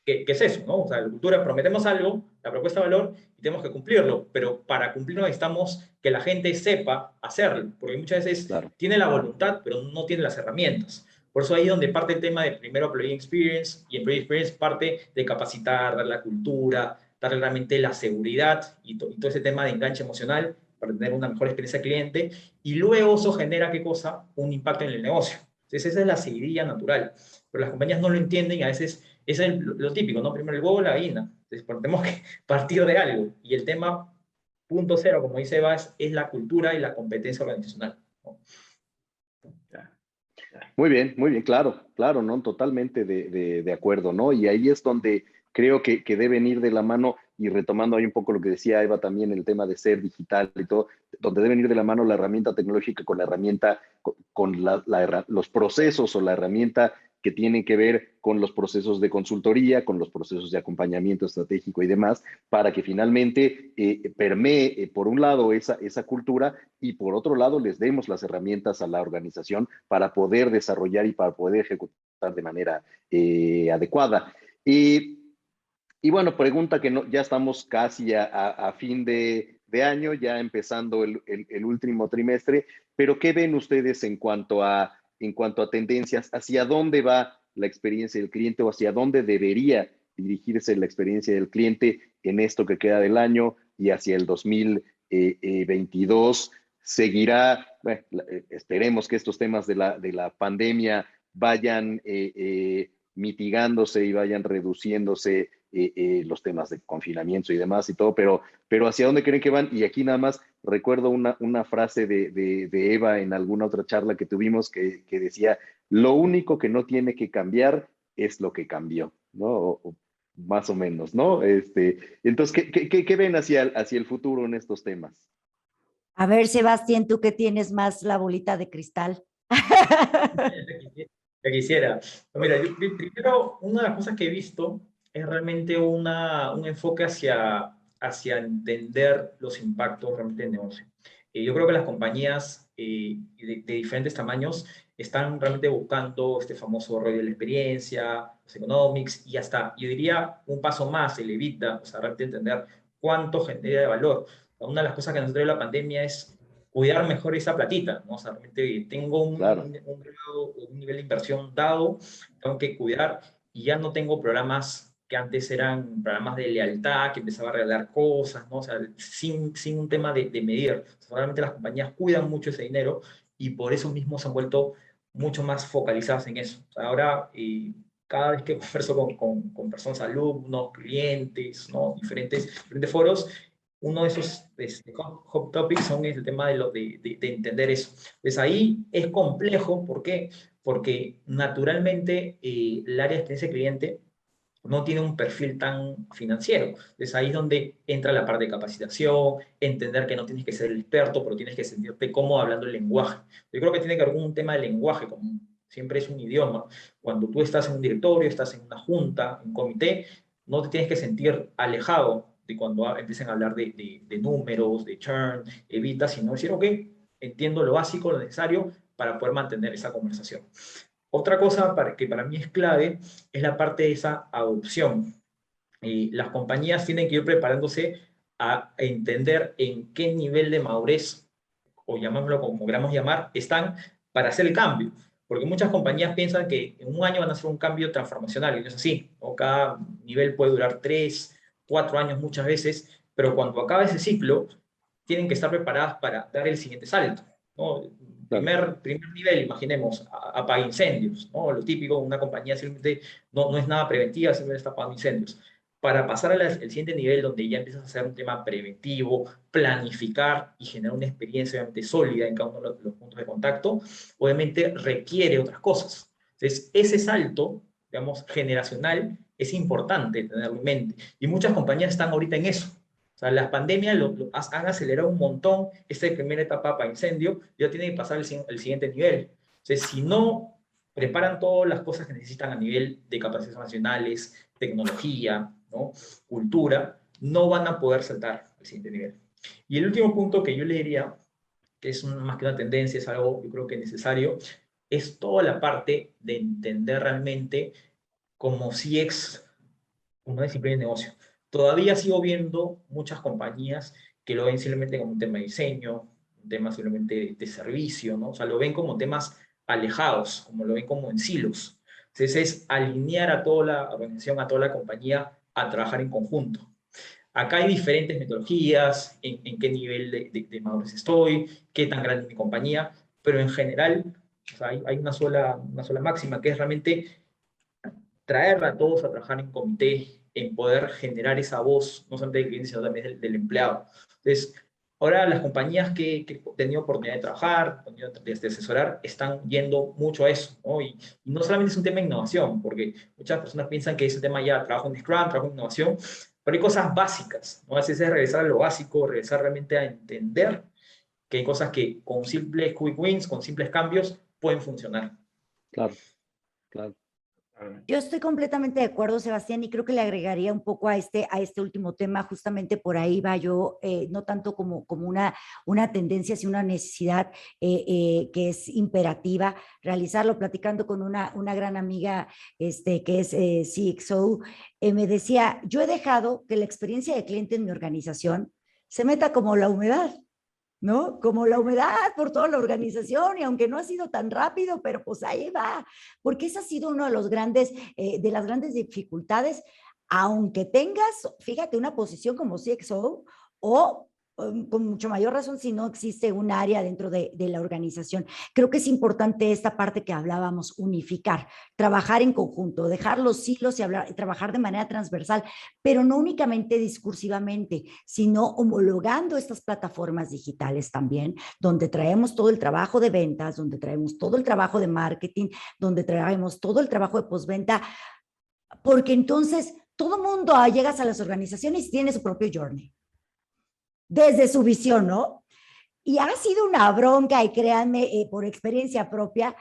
¿Qué es eso? ¿No? O sea, la cultura, prometemos algo, la propuesta de valor, y tenemos que cumplirlo, pero para cumplirlo necesitamos que la gente sepa hacerlo, porque muchas veces Claro. tiene la voluntad, pero no tiene las herramientas. Por eso ahí es donde parte el tema de primero Employee Experience, y Employee Experience parte de capacitar, dar la cultura, darle realmente la seguridad y todo ese tema de enganche emocional para tener una mejor experiencia al cliente, y luego eso genera, ¿qué cosa? Un impacto en el negocio. Entonces esa es la seguidilla natural, pero las compañías no lo entienden y a veces eso es lo típico, ¿no? Primero el huevo o la gallina. Entonces, tenemos que partir de algo. Y el tema punto cero, como dice Bas, es la cultura y la competencia organizacional, ¿no? Muy bien, claro, ¿no? Totalmente de acuerdo, ¿no? Y ahí es donde creo que deben ir de la mano, y retomando ahí un poco lo que decía Eva también, el tema de ser digital y todo, donde deben ir de la mano la herramienta tecnológica con la herramienta, con los procesos o la herramienta que tienen que ver con los procesos de consultoría, con los procesos de acompañamiento estratégico y demás, para que finalmente permee, por un lado, esa cultura, y por otro lado, les demos las herramientas a la organización para poder desarrollar y para poder ejecutar de manera adecuada. Y bueno, pregunta que no, ya estamos casi a fin de año, ya empezando el último trimestre, pero ¿qué ven ustedes en cuanto a tendencias? ¿Hacia dónde va la experiencia del cliente o hacia dónde debería dirigirse la experiencia del cliente en esto que queda del año y hacia el 2022? ¿Seguirá? Bueno, esperemos que estos temas de la pandemia vayan mitigándose y vayan reduciéndose los temas de confinamiento y demás y todo, pero ¿hacia dónde creen que van? Y aquí nada más recuerdo una frase de Eva en alguna otra charla que tuvimos que decía, lo único que no tiene que cambiar es lo que cambió, ¿no? O más o menos, ¿no? Entonces, ¿qué ven hacia el futuro en estos temas? A ver, Sebastián, tú que tienes más la bolita de cristal. Que quisiera. Mira, primero, una de las cosas que he visto es realmente un enfoque hacia entender los impactos realmente del negocio. Yo creo que las compañías de diferentes tamaños están realmente buscando este famoso rol de la experiencia, los economics, y hasta, yo diría, un paso más, el EBITDA, o sea, realmente entender cuánto genera de valor. Una de las cosas que nos trae la pandemia es cuidar mejor esa platita, ¿no? O sea, realmente tengo Claro. un nivel de inversión dado, tengo que cuidar, y ya no tengo programas que antes eran programas de lealtad, que empezaba a regalar cosas, ¿no? O sea, sin un tema de medir. O sea, realmente las compañías cuidan mucho ese dinero y por eso mismo se han vuelto mucho más focalizadas en eso. O sea, ahora, cada vez que converso con personas, alumnos, clientes, ¿no? diferentes foros, uno de esos hot topics son el tema de entender eso. Pues ahí es complejo, ¿por qué? Porque naturalmente el área de experiencia del cliente no tiene un perfil tan financiero. Entonces ahí es donde entra la parte de capacitación, entender que no tienes que ser el experto, pero tienes que sentirte cómodo hablando el lenguaje. Yo creo que tiene que haber un tema de lenguaje, como siempre es un idioma. Cuando tú estás en un directorio, estás en una junta, en un comité, no te tienes que sentir alejado de cuando empiecen a hablar de números, de churn, evita, sino decir, ok, entiendo lo básico, lo necesario para poder mantener esa conversación. Otra cosa que para mí es clave es la parte de esa adopción. Las compañías tienen que ir preparándose a entender en qué nivel de madurez, o llamémoslo como queramos llamar, están para hacer el cambio. Porque muchas compañías piensan que en un año van a hacer un cambio transformacional, y no es así, ¿no? Cada nivel puede durar 3, 4 años muchas veces, pero cuando acaba ese ciclo, tienen que estar preparadas para dar el siguiente salto, ¿no? Primer nivel, imaginemos, apaga incendios, ¿no? Lo típico, una compañía simplemente no es nada preventiva, simplemente está apagando incendios. Para pasar al siguiente nivel, donde ya empiezas a hacer un tema preventivo, planificar y generar una experiencia obviamente sólida en cada uno de los puntos de contacto, obviamente requiere otras cosas. Entonces, ese salto, digamos, generacional, es importante tenerlo en mente. Y muchas compañías están ahorita en eso. O sea, las pandemias han acelerado un montón esta primera etapa para incendio, ya tiene que pasar el siguiente nivel. Entonces, si no preparan todas las cosas que necesitan a nivel de capacidades nacionales, tecnología, ¿no? Cultura, no van a poder saltar al siguiente nivel. Y el último punto que yo le diría, que es más que una tendencia, es algo yo creo que necesario, es toda la parte de entender realmente como CX, una disciplina de negocio. Todavía sigo viendo muchas compañías que lo ven simplemente como un tema de diseño, un tema simplemente de servicio, ¿no? O sea, lo ven como temas alejados, como lo ven como en silos. Entonces es alinear a toda la organización, a toda la compañía a trabajar en conjunto. Acá hay diferentes metodologías, en qué nivel de madurez estoy, qué tan grande es mi compañía, pero en general o sea, hay una sola máxima, que es realmente traerla a todos a trabajar en comité, en poder generar esa voz, no solamente del cliente, sino también del empleado. Entonces, ahora las compañías que he tenido oportunidad de trabajar, de asesorar, están yendo mucho a eso, ¿no? Y no solamente es un tema de innovación, porque muchas personas piensan que es un tema ya, trabajo en Scrum, trabajo en innovación, pero hay cosas básicas, ¿no? A veces es regresar a lo básico, regresar realmente a entender que hay cosas que con simples quick wins, con simples cambios, pueden funcionar. Claro, claro. Yo estoy completamente de acuerdo, Sebastián, y creo que le agregaría un poco a este último tema, justamente por ahí va yo, no tanto como una tendencia, sino una necesidad que es imperativa realizarlo. Platicando con una gran amiga que es CXO, me decía, yo he dejado que la experiencia de cliente en mi organización se meta como la humedad, ¿no? Como la humedad por toda la organización, y aunque no ha sido tan rápido, pero pues ahí va, porque esa ha sido uno de las grandes dificultades, aunque tengas, fíjate, una posición como CXO o con mucho mayor razón si no existe un área dentro de la organización. Creo que es importante esta parte que hablábamos, unificar, trabajar en conjunto, dejar los hilos y trabajar de manera transversal, pero no únicamente discursivamente, sino homologando estas plataformas digitales también, donde traemos todo el trabajo de ventas, donde traemos todo el trabajo de marketing, donde traemos todo el trabajo de postventa, porque entonces todo mundo llegas a las organizaciones y tiene su propio journey desde su visión, ¿no? Y ha sido una bronca, y créanme, por experiencia propia,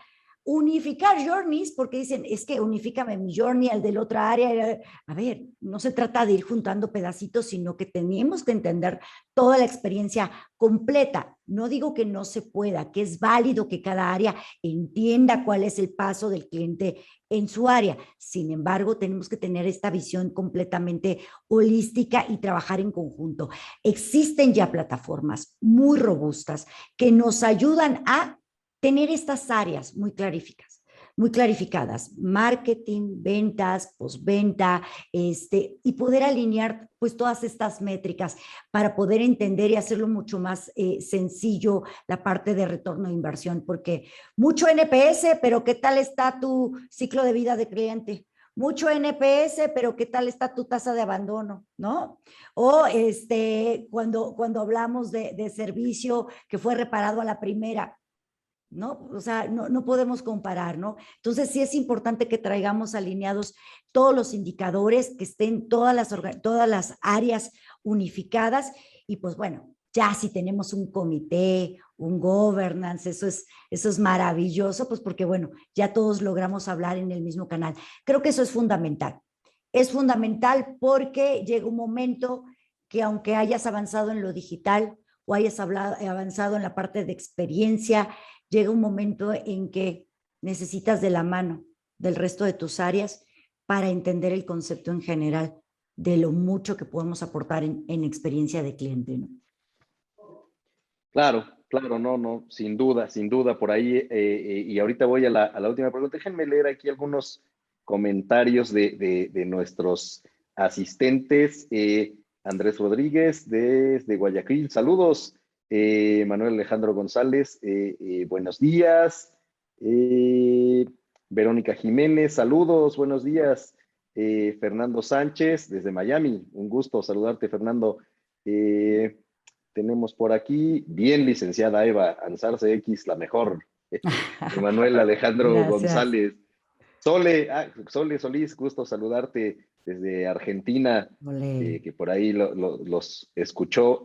unificar journeys, porque dicen, es que unifícame mi journey al de la otra área. A ver, no se trata de ir juntando pedacitos, sino que tenemos que entender toda la experiencia completa. No digo que no se pueda, que es válido que cada área entienda cuál es el paso del cliente en su área. Sin embargo, tenemos que tener esta visión completamente holística y trabajar en conjunto. Existen ya plataformas muy robustas que nos ayudan a tener estas áreas muy clarificadas, marketing, ventas, postventa, y poder alinear pues todas estas métricas para poder entender y hacerlo mucho más sencillo la parte de retorno de inversión, porque mucho NPS, pero ¿qué tal está tu ciclo de vida de cliente? Mucho NPS, pero ¿qué tal está tu tasa de abandono? ¿No? O cuando hablamos de servicio que fue reparado a la primera, ¿no? O sea, no podemos comparar, ¿no? Entonces sí es importante que traigamos alineados todos los indicadores, que estén todas las áreas unificadas, y pues bueno, ya si tenemos un comité, un governance, eso es maravilloso, pues porque bueno, ya todos logramos hablar en el mismo canal. Creo que eso es fundamental. Es fundamental porque llega un momento que aunque hayas avanzado en lo digital, o hayas avanzado en la parte de experiencia, llega un momento en que necesitas de la mano del resto de tus áreas para entender el concepto en general de lo mucho que podemos aportar en experiencia de cliente, ¿no? Claro, claro, no, no, sin duda, por ahí. Y ahorita voy a la última pregunta. Déjenme leer aquí algunos comentarios de nuestros asistentes. Andrés Rodríguez desde Guayaquil, saludos. Manuel Alejandro González, buenos días. Verónica Jiménez, saludos, buenos días. Fernando Sánchez desde Miami, un gusto saludarte, Fernando. Tenemos por aquí, bien licenciada Eva Ansarce X, la mejor. Manuel Alejandro Gracias. González. Sole Solís, gusto saludarte desde Argentina, Ole. que por ahí los escuchó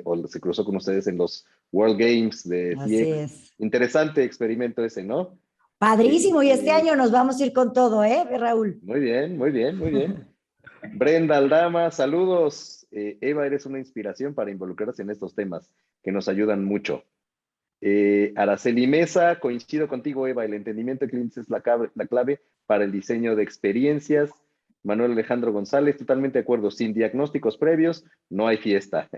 o se cruzó con ustedes en los World Games de Así CX. es. Interesante experimento ese, ¿no? Padrísimo, y este Eh, año nos vamos a ir con todo, ¿eh, Raúl? Muy bien, muy bien, muy bien. Brenda Aldama, saludos. Eva, eres una inspiración para involucrarse en estos temas que nos ayudan mucho. Araceli Mesa, coincido contigo, Eva, el entendimiento de clientes es la clave para el diseño de experiencias. Manuel Alejandro González, totalmente de acuerdo, sin diagnósticos previos no hay fiesta.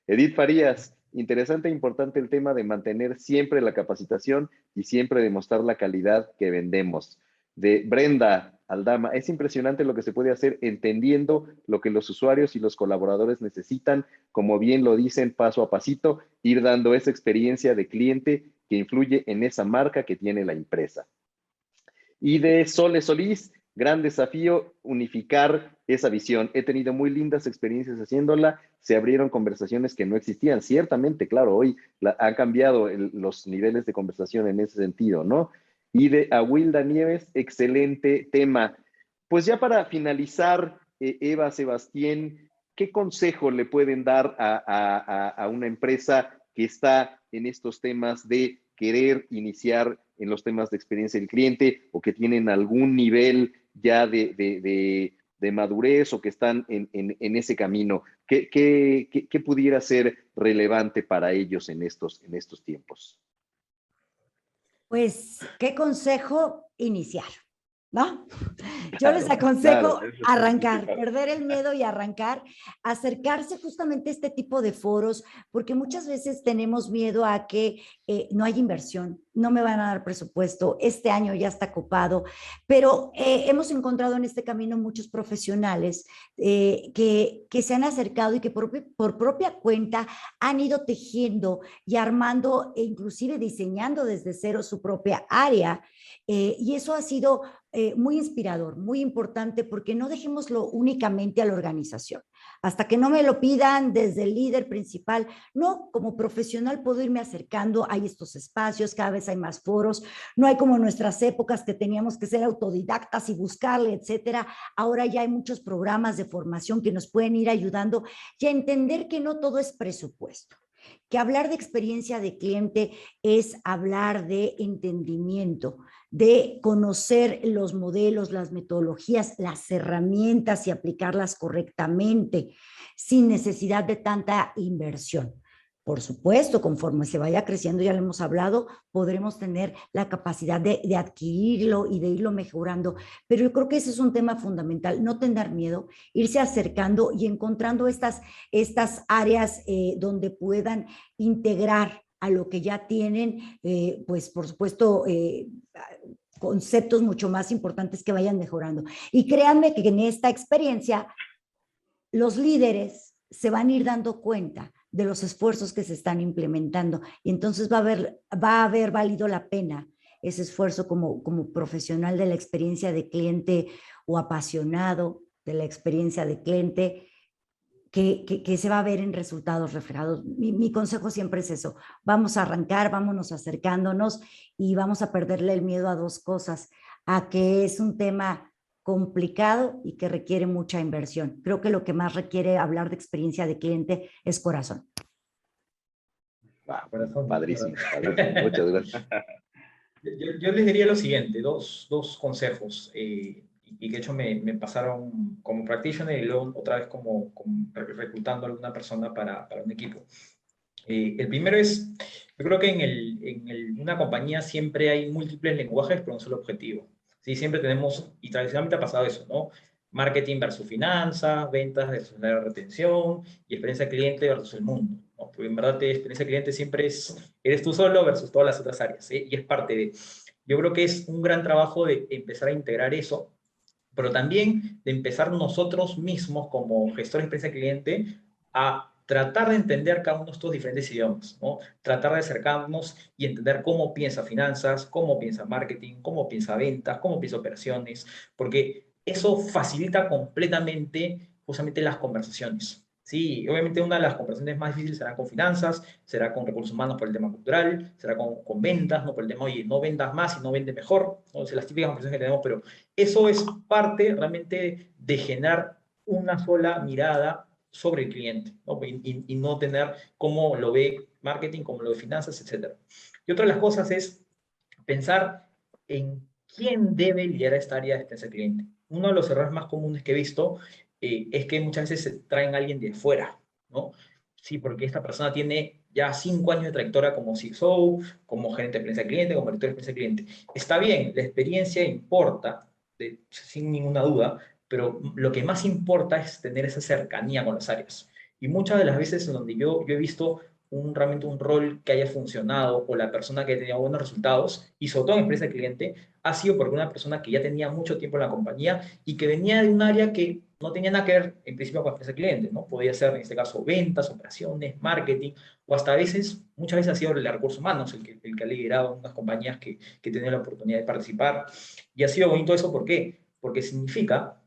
Edith Farías, interesante e importante el tema de mantener siempre la capacitación y siempre demostrar la calidad que vendemos. De Brenda Aldama, es impresionante lo que se puede hacer entendiendo lo que los usuarios y los colaboradores necesitan, como bien lo dicen, paso a pasito, ir dando esa experiencia de cliente que influye en esa marca que tiene la empresa. Y de Sole Solís, gran desafío unificar esa visión. He tenido muy lindas experiencias haciéndola, se abrieron conversaciones que no existían. Ciertamente, claro, hoy han cambiado los niveles de conversación en ese sentido, ¿no? Y de Awilda Nieves, excelente tema. Pues ya para finalizar, Eva, Sebastián, ¿qué consejo le pueden dar a una empresa que está en estos temas de querer iniciar en los temas de experiencia del cliente o que tienen algún nivel ya de madurez o que están en ese camino? ¿Qué pudiera ser relevante para ellos en estos tiempos? Pues, ¿qué consejo iniciar? ¿No? Yo les Claro, aconsejo claro. Eso es el arrancar, principal. perder el miedo y arrancar, acercarse justamente a este tipo de foros, porque muchas veces tenemos miedo a que no hay inversión, no me van a dar presupuesto, este año ya está copado, pero hemos encontrado en este camino muchos profesionales que se han acercado y que por propia cuenta han ido tejiendo y armando e inclusive diseñando desde cero su propia área. Y eso ha sido muy inspirador, muy importante, porque no dejémoslo únicamente a la organización. Hasta que no me lo pidan desde el líder principal, no, como profesional puedo irme acercando, hay estos espacios, cada vez hay más foros, no hay como nuestras épocas que teníamos que ser autodidactas y buscarle, etcétera. Ahora ya hay muchos programas de formación que nos pueden ir ayudando y a entender que no todo es presupuesto, que hablar de experiencia de cliente es hablar de entendimiento, de conocer los modelos, las metodologías, las herramientas y aplicarlas correctamente, sin necesidad de tanta inversión. Por supuesto, conforme se vaya creciendo, ya lo hemos hablado, podremos tener la capacidad de adquirirlo y de irlo mejorando, pero yo creo que ese es un tema fundamental, no tener miedo, irse acercando y encontrando estas áreas donde puedan integrar a lo que ya tienen, pues por supuesto, conceptos mucho más importantes que vayan mejorando. Y créanme que en esta experiencia los líderes se van a ir dando cuenta de los esfuerzos que se están implementando y entonces va a haber valido la pena ese esfuerzo como profesional de la experiencia de cliente o apasionado de la experiencia de cliente, que se va a ver en resultados reflejados. Mi consejo siempre es eso, vamos a arrancar, vámonos acercándonos y vamos a perderle el miedo a dos cosas, a que es un tema complicado y que requiere mucha inversión. Creo que lo que más requiere hablar de experiencia de cliente es corazón. Wow, Corazón. padrísimo, padrísimo. Muchas gracias. Yo les diría lo siguiente, dos consejos, y que de hecho me pasaron como practitioner y luego otra vez como reclutando a alguna persona para un equipo. El primero es, yo creo que una compañía siempre hay múltiples lenguajes por un solo objetivo. ¿Sí? Siempre tenemos, y tradicionalmente ha pasado eso, ¿no? Marketing versus finanzas, ventas versus la retención, y experiencia cliente versus el mundo, ¿no? Porque en verdad experiencia cliente siempre eres tú solo versus todas las otras áreas, ¿sí? Y es parte de... Yo creo que es un gran trabajo de empezar a integrar eso, pero también de empezar nosotros mismos como gestores de experiencia cliente a tratar de entender cada uno de estos diferentes idiomas, ¿no? Tratar de acercarnos y entender cómo piensa finanzas, cómo piensa marketing, cómo piensa ventas, cómo piensa operaciones, porque eso facilita completamente justamente las conversaciones. Sí, obviamente una de las conversaciones más difíciles será con finanzas, será con recursos humanos por el tema cultural, será con ventas, ¿no? Por el tema, oye, no vendas más y no vende mejor, ¿no? O sea, las típicas conversaciones que tenemos, pero eso es parte realmente de generar una sola mirada sobre el cliente, ¿no? Y no tener cómo lo ve marketing, cómo lo ve finanzas, etc. Y otra de las cosas es pensar en quién debe liderar esta área de experiencia cliente. Uno de los errores más comunes que he visto es que muchas veces se traen a alguien de fuera, ¿no? Sí, porque esta persona tiene ya 5 años de trayectoria como CXO, como gerente de experiencia cliente, como director de experiencia cliente. Está bien, la experiencia importa, sin ninguna duda, pero lo que más importa es tener esa cercanía con las áreas. Y muchas de las veces en donde yo he visto realmente un rol que haya funcionado o la persona que tenía buenos resultados, y sobre todo en empresa de cliente, ha sido porque una persona que ya tenía mucho tiempo en la compañía y que venía de un área que no tenía nada que ver en principio con empresa de cliente, ¿no? Podía ser en este caso ventas, operaciones, marketing, o hasta a veces, muchas veces ha sido el de recursos humanos el que ha liderado unas compañías que tenía la oportunidad de participar. Y ha sido bonito eso, ¿por qué? Porque significa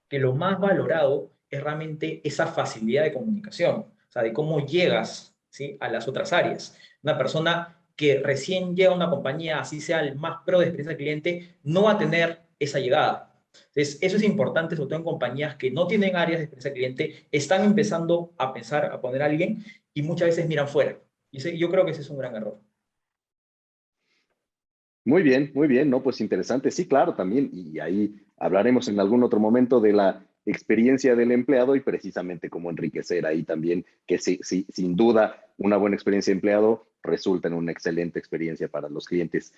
que lo más valorado es realmente esa facilidad de comunicación, o sea, de cómo llegas, ¿sí?, a las otras áreas. Una persona que recién llega a una compañía, así sea el más pro de experiencia del cliente, no va a tener esa llegada. Entonces, eso es importante, sobre todo en compañías que no tienen áreas de experiencia del cliente, están empezando a pensar, a poner a alguien, y muchas veces miran fuera. Y yo creo que ese es un gran error. Muy bien, ¿no? Pues interesante. Sí, claro, también. Y ahí hablaremos en algún otro momento de la experiencia del empleado y precisamente cómo enriquecer ahí también, que sí, sí, sin duda una buena experiencia de empleado resulta en una excelente experiencia para los clientes.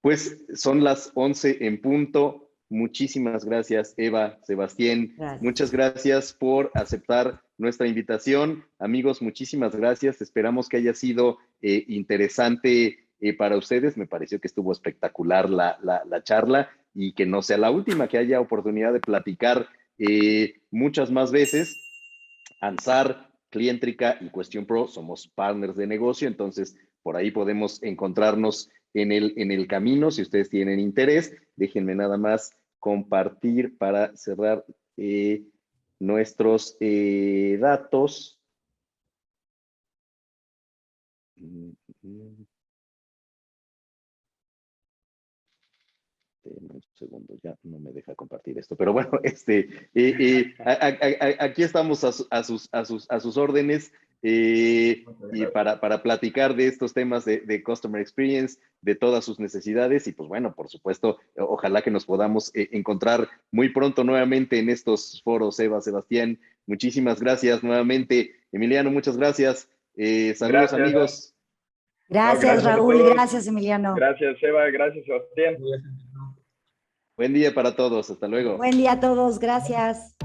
Pues son las 11 en punto. Muchísimas gracias, Eva, Sebastián. Gracias. Muchas gracias por aceptar nuestra invitación. Amigos, muchísimas gracias. Esperamos que haya sido interesante para ustedes. Me pareció que estuvo espectacular la charla y que no sea la última, que haya oportunidad de platicar muchas más veces. Ansar, Clientrica y Question Pro somos partners de negocio, entonces por ahí podemos encontrarnos en el camino. Si ustedes tienen interés, déjenme nada más compartir para cerrar nuestros datos. Un segundo, ya no me deja compartir esto, pero bueno, aquí estamos a sus órdenes y para platicar de estos temas de Customer Experience, de todas sus necesidades y pues bueno, por supuesto, ojalá que nos podamos encontrar muy pronto nuevamente en estos foros. Eva, Sebastián, muchísimas gracias nuevamente. Emiliano, muchas gracias. Saludos, Gracias. amigos. Gracias, gracias a Raúl. todos. Gracias, Emiliano. Gracias, Eva. Gracias, Sebastián. Buen día para todos. Hasta luego. Buen día a todos. Gracias.